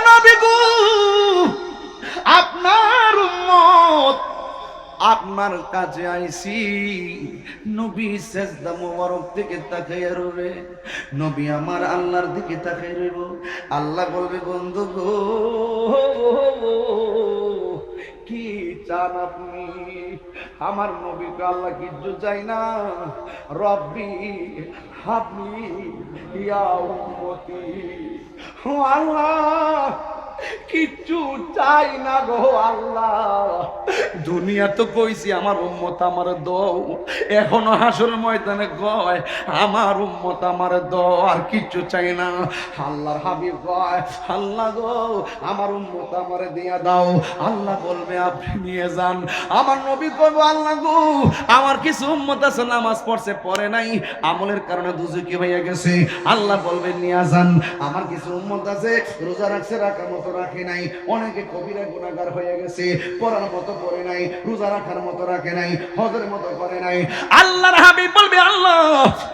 নবী গো, আপনার উম্মত আপনার কাছে আইছি। নবী সেজদা মোবারক থেকে তাকাইয়া রবে, নবী আমার আল্লাহর দিকে তাকাই রইব। আল্লাহ বলবে বন্ধু গো কি চান আপনি? আমার নবীকে আল্লাহ কিচ্ছু চাই না। রব্বি হাবলি ইয়া উম্মতি, ও আল্লাহ কিচ্ছু চাই না গো আল্লাহ। দুনিয়া তো কইছি আমার উম্মত আমার দাও, এখনো হাসর ময়দানে কয় আমার উম্মত আমার দাও, আর কিচ্ছু চাই না। আল্লাহর হাবিব কয় আল্লাহ গো আমার উম্মত আমার দিয়া দাও। আল্লাহ বলবে আপনি নিয়ে যান। আমার নবী কইবো আল্লাহ গো আমার কিছু উম্মত আছে নামাজ পড়ছে পড়ে নাই, আমলের কারণে দুজকি হয়ে গেছে। আল্লাহ বলবে নিয়ে যান। আমার কিছু উম্মত আছে রোজা রাখছে রাখার মতো রাখে নাই, অনেকে কবিরা গুনাহগার হয়ে গেছে, পড়ার মতো পড়ে নাই, রোজা রাখার মতো রাখে নাই, হজের মতো করে নাই। আল্লাহর হাবিব বলবে আল্লাহ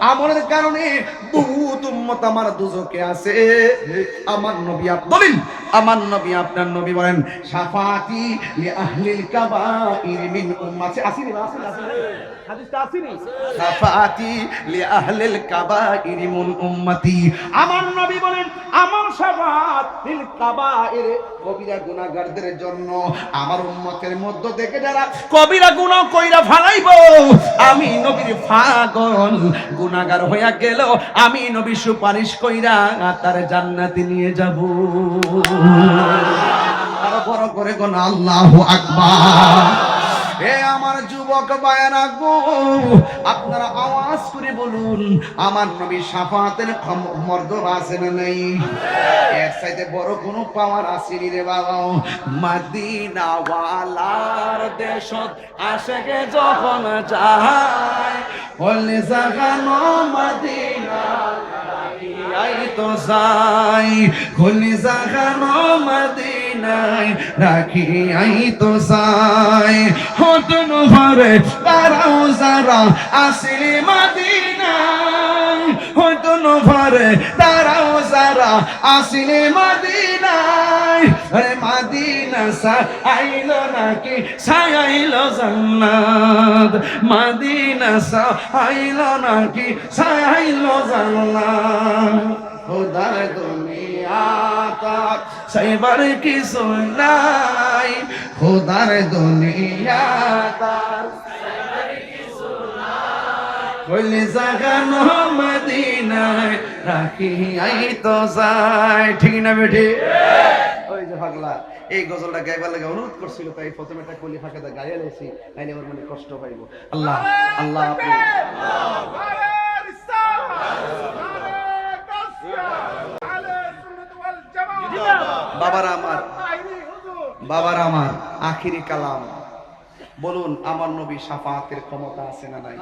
আমলের কারণে বহুত উম্মত আমার দুজকে আছে। আমার নবী বলেন আমার নবী আপনার নবী বলেন শাফাতি লি আহলিল কাবাইর মিন উম্মতি। আসেনি হাদিসটা আসেনি? শাফাতি লি আহলিল কাবাইর মিন উম্মতি। আমার নবী বলেন আমার শাফাত লিল কাবাইর, কবিরা গুনাহগারদের জন্য, আমার উম্মতের মধ্য থেকে যারা কবিরা গুনাহ কইরা ফালাইবো, আমি নবীর পাগল গুনাহগার হইয়া গেল, আমি নবী সুপারিশ কইরা তার জান্নাতে নিয়ে যাব। আর বড় করে কোন আল্লাহু আকবার। এ আমার যুবক ভাইয়েরা গো, আপনারা আওয়াজ করে বলুন আমার নবী শাফাতের মর্যাদা আছে না নাই? এর চাইতে বড় কোনো পাওয়ার আসেনি রে বাবা। মদিনা ওয়ালার দেশত আশেকে যখন যায়, বলে জাগানো মদিনা আই তো যাই, খুলি জাগানো মদিনায় রাখি আই তো যাই। হতন ভরে তারাও যারা আসিলি মদিনায়, হতন ভরে তারাও যারা আসিলি মদিনায়। আরে মদিনা সা আইলো নাকি ছায়াইলো জান্নাত, মদিনা সা আইলো নাকি ছায়াইলো জান্নাত। খোদার দুনিয়া তার সাইবার কিছু নাই, খোদার দুনিয়া তার বলে জাগানো মদিনায় রাখি আই তো যাই। ঠিক না বেঠি? ওই যে পাগলা এই গজলটা গাইবার লাগে অনুরোধ করছিল, তাই প্রথমে একটা কলি ফাঁকে গাইয়া লেছি, নাইলে ওর মনে কষ্ট পাইব। আল্লাহ আল্লাহ আপনি বাবার আমার, বাবার আমার আখিরি কালাম বলুন, আমার নবী শাফাতের ক্ষমতা আছে না নাই?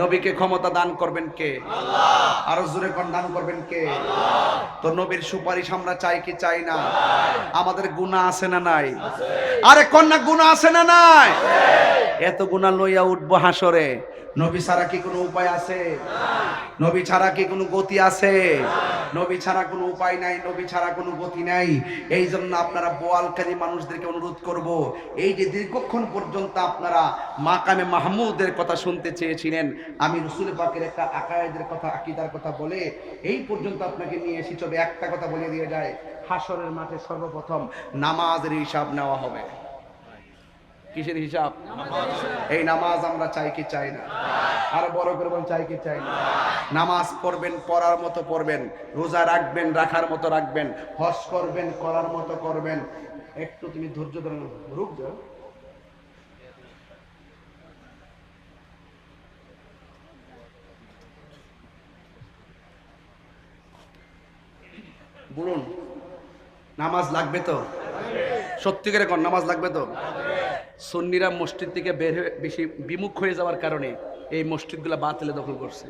নবীকে ক্ষমতা দান করবেন কে? আল্লাহ। আরো জোরে কোন দান করবেন কে? আল্লাহ। তো নবীর সুপারিশ আমরা চাই কি চাই না? আমাদের গুনাহ আছে না নাই? আরে কন্যা গুনাহ আছে না নাই? এত গুনাহ লইয়া উঠবো হাসরে, নবী ছাড়া কি কোনো উপায় আছে? নবী ছাড়া কি কোনো গতি আছে? নবী ছাড়া কোনো উপায় নাই, নবী ছাড়া কোনো গতি নাই। এই জন্য আপনারা বোয়ালকারী মানুষদেরকে অনুরোধ করব, এই যে দীর্ঘক্ষণ পর্যন্ত আপনারা মাকামে মাহমুদের কথা শুনতে চেয়েছিলেন, আমি রাসূল পাকের একটা আকায়েদের কথা, আকীদার কথা বলে এই পর্যন্ত আপনাকে নিয়ে এসেছি। তবে একটা কথা বলে দিয়ে যায়, হাসরের মাঠে সর্বপ্রথম নামাজের হিসাব নেওয়া হবে। কিসের হিসাব? এই নামাজ আমরা চাই কি চাই না? আর বড় করে বল, চাই কি চাই না? নামাজ পড়বেন, পড়ার মতো পড়বেন, রোজা রাখবেন, রাখার মতো রাখবেন, হজ করবেন, করার মতো করবেন। একটু তুমি ধৈর্য ধরে রুক যাও। বলুন নামাজ লাগবে তো? সত্যি করে কোন নামাজ লাগবে তো? সুন্নিরা মসজিদ থেকে বের হয়ে বেশি বিমুখ হয়ে যাওয়ার কারণে এই মসজিদগুলো বাতিলে দখল করছে।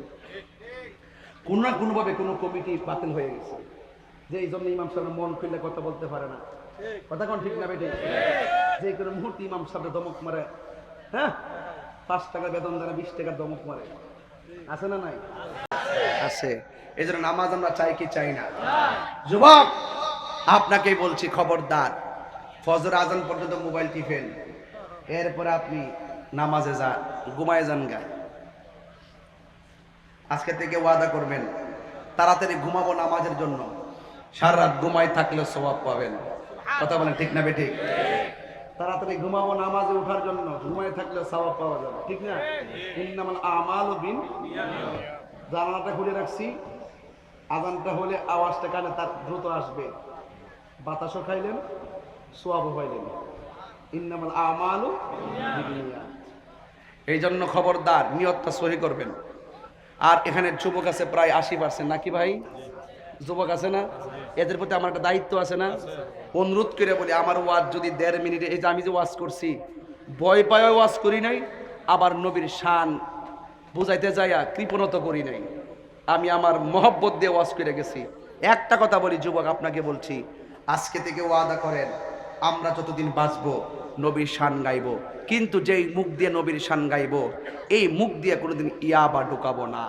কোনো না কোনোভাবে কোনো কমিটি বাতিল হয়ে গেছে, যে এই জন্য ইমাম সাহেব মন খুললে কথা বলতে পারে না। কথা কোন ঠিক না বেটি? যে কোনো মুহূর্তে ইমাম সাহেব দমক মারে, হ্যাঁ 5 টাকা বেতন দেয়, 20 টাকার দমক মারে, আছে না নাই? আছে। এই জন্য নামাজ আমরা চাই কি চাই না? যুবক আপনাকেই বলছি, খবরদার, ফজর আজান পর্যন্ত মোবাইল টিপেন, এরপরে আপনি নামাজে যান, ঘুমায় যান গায়। আজকে থেকে ওয়াদা করবেন তাড়াতাড়ি ঘুমাবো নামাজের জন্য, সারা রাত ঘুমায় থাকলেও সওয়াব পাবেন। কথা বলেন ঠিক না বেঠিক? তাড়াতাড়ি ঘুমাবো নামাজে ওঠার জন্য, ঘুমায় থাকলেও সওয়াব পাওয়া যাবে, ঠিক না? ইন্নামাল আমালু বিন্নিয়াত। জানালাটা খুলে রাখছি, আজানটা হলে আওয়াজটা কানে তার দ্রুত আসবে, বাতাসও খাইলেন, সোয়াবও পাইলেন। ইন্নামাল আমালু বিন্নিয়াত। এই জন্য খবরদার নিয়তটা সহি করবেন। আর এখানে যুবক আছে প্রায় 80%, নাকি ভাই? যুবক আছে না? এদের প্রতি আমার একটা দায়িত্ব আছে না? অনুরোধ করে বলি, আমার ওয়াজ যদি 1.5 মিনিটে, এই যে আমি যে ওয়াজ করছি, ভয় পায় ওয়াজ করি নাই, আবার নবীর শান বুঝাইতে যাইয়া কৃপণতা করি নাই, আমি আমার মহব্বত দিয়ে ওয়াজ করে গেছি। একটা কথা বলি যুবক, আপনাকে বলছি, আজকে থেকে ওয়াদা করেন, আমরা যতদিন বাঁচবো নবীর শান গাইব, কিন্তু যেই মুখ দিয়ে নবীর শান গাইব, এই মুখ দিয়ে কোনোদিন ইয়াবা ঢুকাবো না।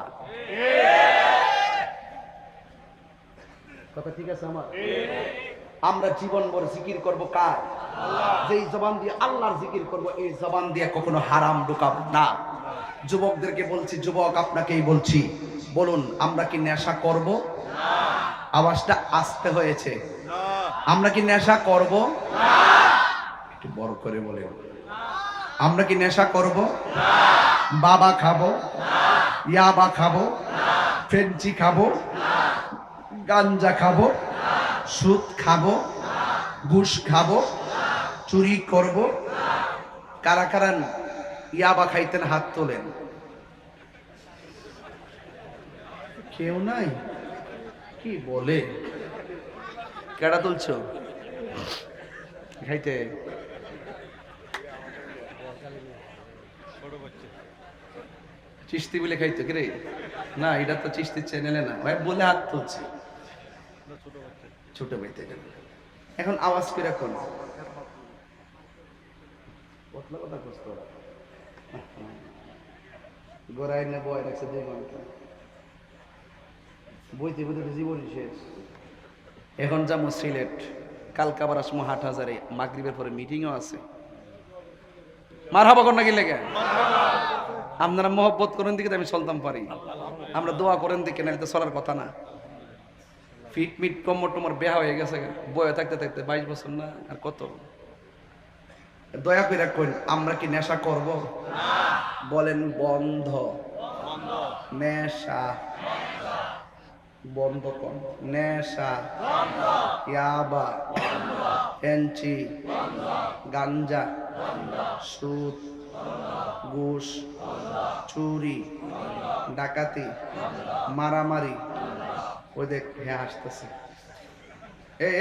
কথা ঠিক আছে আমার? আমরা জীবনভর জিকির করব কার? যেই জবান দিয়ে আল্লাহর জিকির করব, এই জবান দিয়ে কখনো হারাম ঢুকাবো না। যুবকদেরকে বলছি, যুবক আপনাকেই বলছি, বলুন আমরা কি নেশা করব? আওয়াজটা আসতে হয়েছে। আমরা কি নেশা করব? একটু বড় করে বলেন, আমরা কি নেশা করব? বাবা খাবো, ইয়াবা খাবো, ফেঞ্চি খাবো, গাঞ্জা খাবো, সুদ খাবো, ঘুষ খাবো, চুরি করব? কারা কারা ইয়াবা খাইতেন হাত তোলেন। কেউ নাই? কি বলে, কেডা তুলছ খাইতে? চিস্তি বলে খাইতো কি রে? না, এটা তো চিস্তি চ্যানেলে না ভাই, বলে হাত তুলছে ছোট বাইতে গেল। এখন আওয়াজ করে কোন কথা বুঝতে গোড়ায় না বয় রাখছে 2 ঘন্টা বইতে বইতে জীবনই শেষ। এখন যাবো সিলেট, কালকে আবার আসমো হাটহাজারে, মাগরিবের পরে মিটিংও আছে। মারহাবা কর নাকি লেগে? আপনারা মহব্বত করেন দিকে আমি চলতাম পারি, আমরা দোয়া করেন দিকে, নাহলে তো চলার কথা না। ফিট মিট কমর টমর বেহা হয়ে গেছে, বয়ে থাকতে থাকতে 22 বছর না আর কত। দয়া করে কোন আমরা কি নেশা করব? বলেন বন্ধ। নেশা বন্ধ কর, নেশা, ইয়াবা, ফেঞ্চি, গাঞ্জা, সুদ, ঘুষ, চুরি, ডাকাতি, মারামারি। ওই দেখ হ্যাঁ আসতেছে।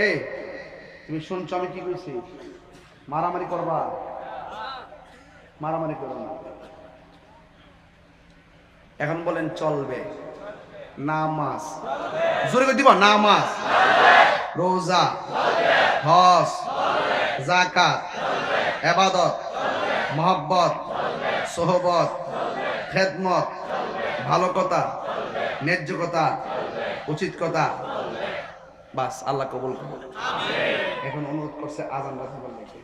এই তুমি শুনছো আমি কি কইছি? মারামারি করবা? মারামারি করো না। এখন বলেন চলবে। নামাজ জোরে করে দিবা, নামাজ, রোজা, হজ, যাকাত, ইবাদত, মহব্বত, সোহবত, খেদমত, ভালো কথা, ন্যায্য কথা, উচিত কথা, বাস আল্লাহ কবুল করুন। এখন অনুরোধ করছে আজান বাজাবার নাকি,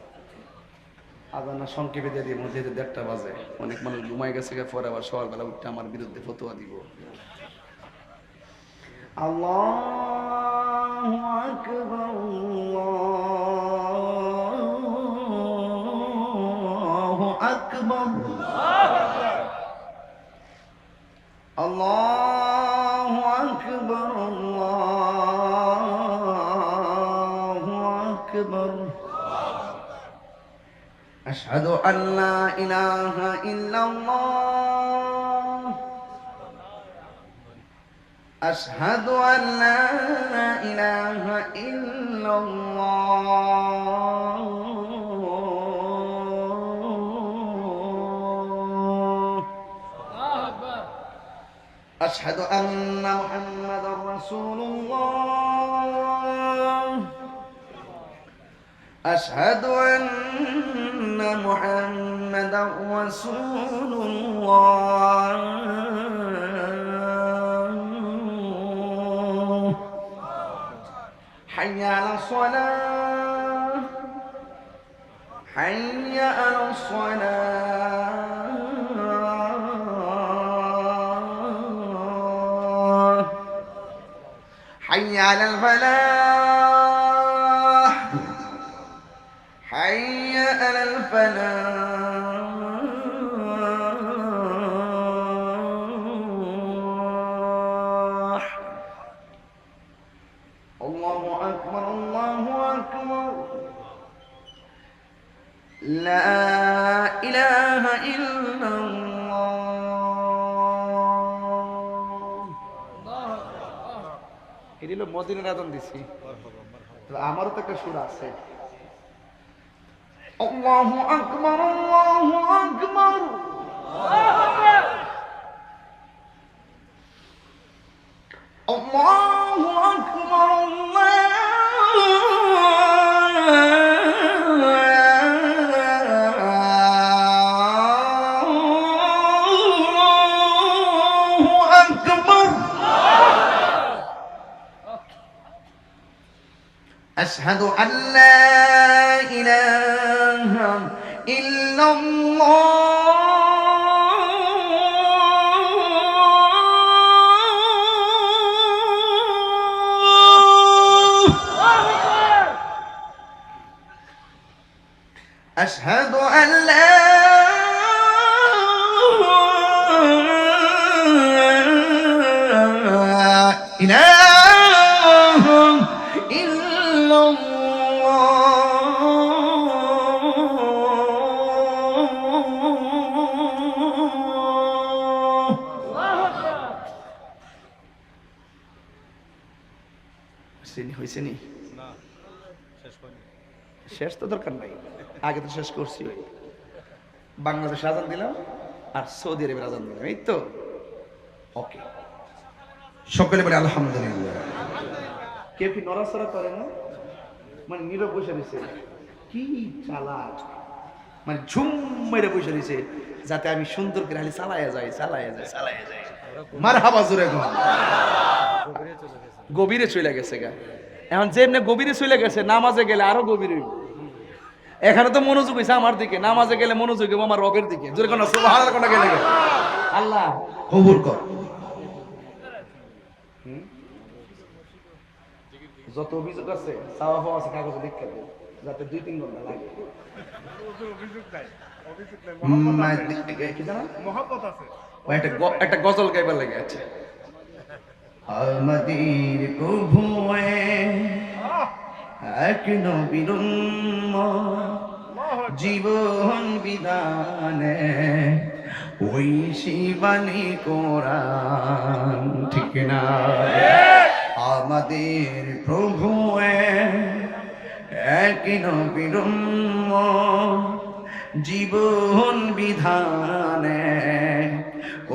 আজান সংক্ষেপে দিয়ে দিব, যেহেতু 1:30 বাজে, অনেক মানুষ ঘুমাই গেছে, পরে আবার সকালবেলা উঠতে আমার বিরুদ্ধে ফতোয়া দিব। আল্লাহু আকবার, আল্লাহু আকবার, আল্লাহু আকবার, আল্লাহু আকবার। আশহাদু আল্লা ইলাহা ইল্লাল্লাহ, আশহাদু আল্লা ইলাহা ইল্লাল্লাহ, আশহাদু আন্না মুহাম্মাদার রাসূলুল্লাহ, আশহাদু আন্না মুহাম্মাদার রাসূলুল্লাহ। হাইয়া আলাস সালাহ, হাইয়া আলাস সালাহ, হাইয়া আলাল ফালাহ, হাইয়া আলাল ফালাহ। আল্লাহু আকবার, আল্লাহু আকবার, লা ইলাহা ইল্লাল্লাহ। এটি হলো মদিনার আযান দিছি, আমারও তো একটা সুর আছে। আল্লাহু আকবার, আল্লাহু আকবার, আল্লাহু আকবার, আল্লাহু আকবার। আশহাদু আল্লা ইলাহা ইল্লাল্লাহ আশহাদু আল্লা ইলাহা হয়েছে নি? শেষ তো দরকার নাই, আগে তো শেষ করছি। ওই বাংলাদেশে আজান দিলাম আর সৌদি আরবের আজান দিলাম, এই তো। ওকে, সকলে বলে আলহামদুলিল্লাহ। কেউ কি নড়াচড়া করে না? মানে নীরব বসে রয়েছে, কি চালাক, মানে ঝুম মেরে বসে রয়েছে যাতে আমি সুন্দর করে খালি চালাইয়া যাই। মারহাবা জোরে গো। গভীরে চলে গেছে গা। এখন যেমনি গভীরে চলে গেছে, নামাজে গেলে আরো গভীর হইব। এখানে তো মনোযোগ হয়েছে আমার দিকে, নামাজে গেলে মনোযোগ হইব আমার রবের দিকে। জোরে কোন সুবহানাল্লাহ কোন গেলে আল্লাহ কবুল কর। যত অভিযোগ আছে চাওয়া পাওয়া আছে কাগজে লিখে দেব, যাতে 2-3 ঘন্টা লাগে। একটা গজল গাইবার লাগে। আচ্ছা, আমাদের প্রভু এক নবীর জীবন বিধানে ওই শিবানী কোরআন, ঠিক না? আমাদের প্রভু এক নবীর জীবন বিধানে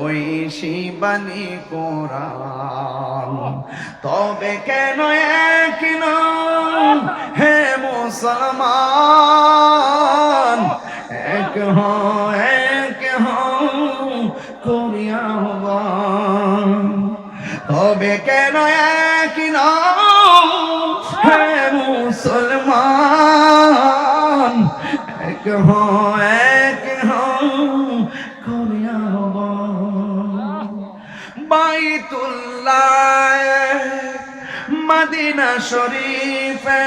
ওই শিবানী কোরআন। তবে কেন এক হে মুসলমান, এক করিয়া আহ্বান। তবে কেন এক হে মুসলমান, এক করিয়া আহ্বান। বাইতুল্লাহ মদিনা শরীফে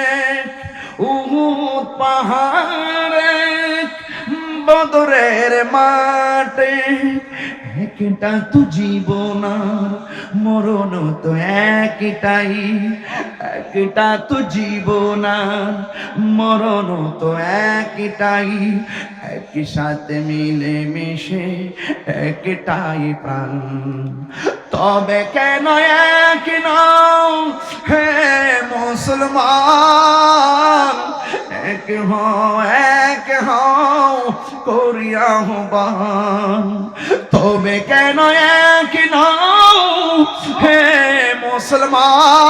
উহুদ পাহাড়ে বদরের মাঠে একটা তো জীবন আর মরণ তো একটাই, একটা তো জীবন আর মরণ তো একটাই, একই সাথে মিলে মিশে একটাই প্রাণ। তবে কেন এক নও হে মুসলমান, এক হও করিয়া আহ্বান। তবে কেন এক নও হে মুসলমান,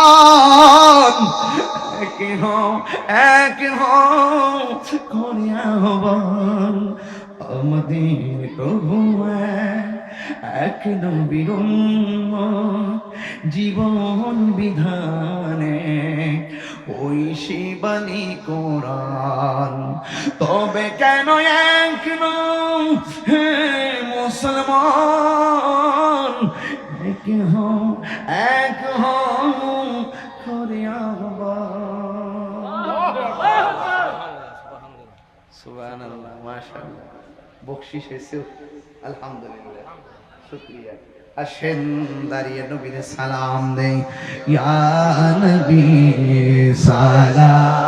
এক হও করিয়া আহ্বান। আমাদের প্রভু এক নবীর জীবন বিধানে ওই শিবানী কোরআন। তবে কেন এক নও হে মুসলমান, এক হও করিয়া আহ্বান। সুবহানাল্লাহ, মাশাআল্লাহ, বকশিশ হয়েছে, আলহামদুলিল্লাহ, শুকরিয়া। আসেন দাঁড়িয়ে নবীর সালাম দেই, ইয়া নবী সালাম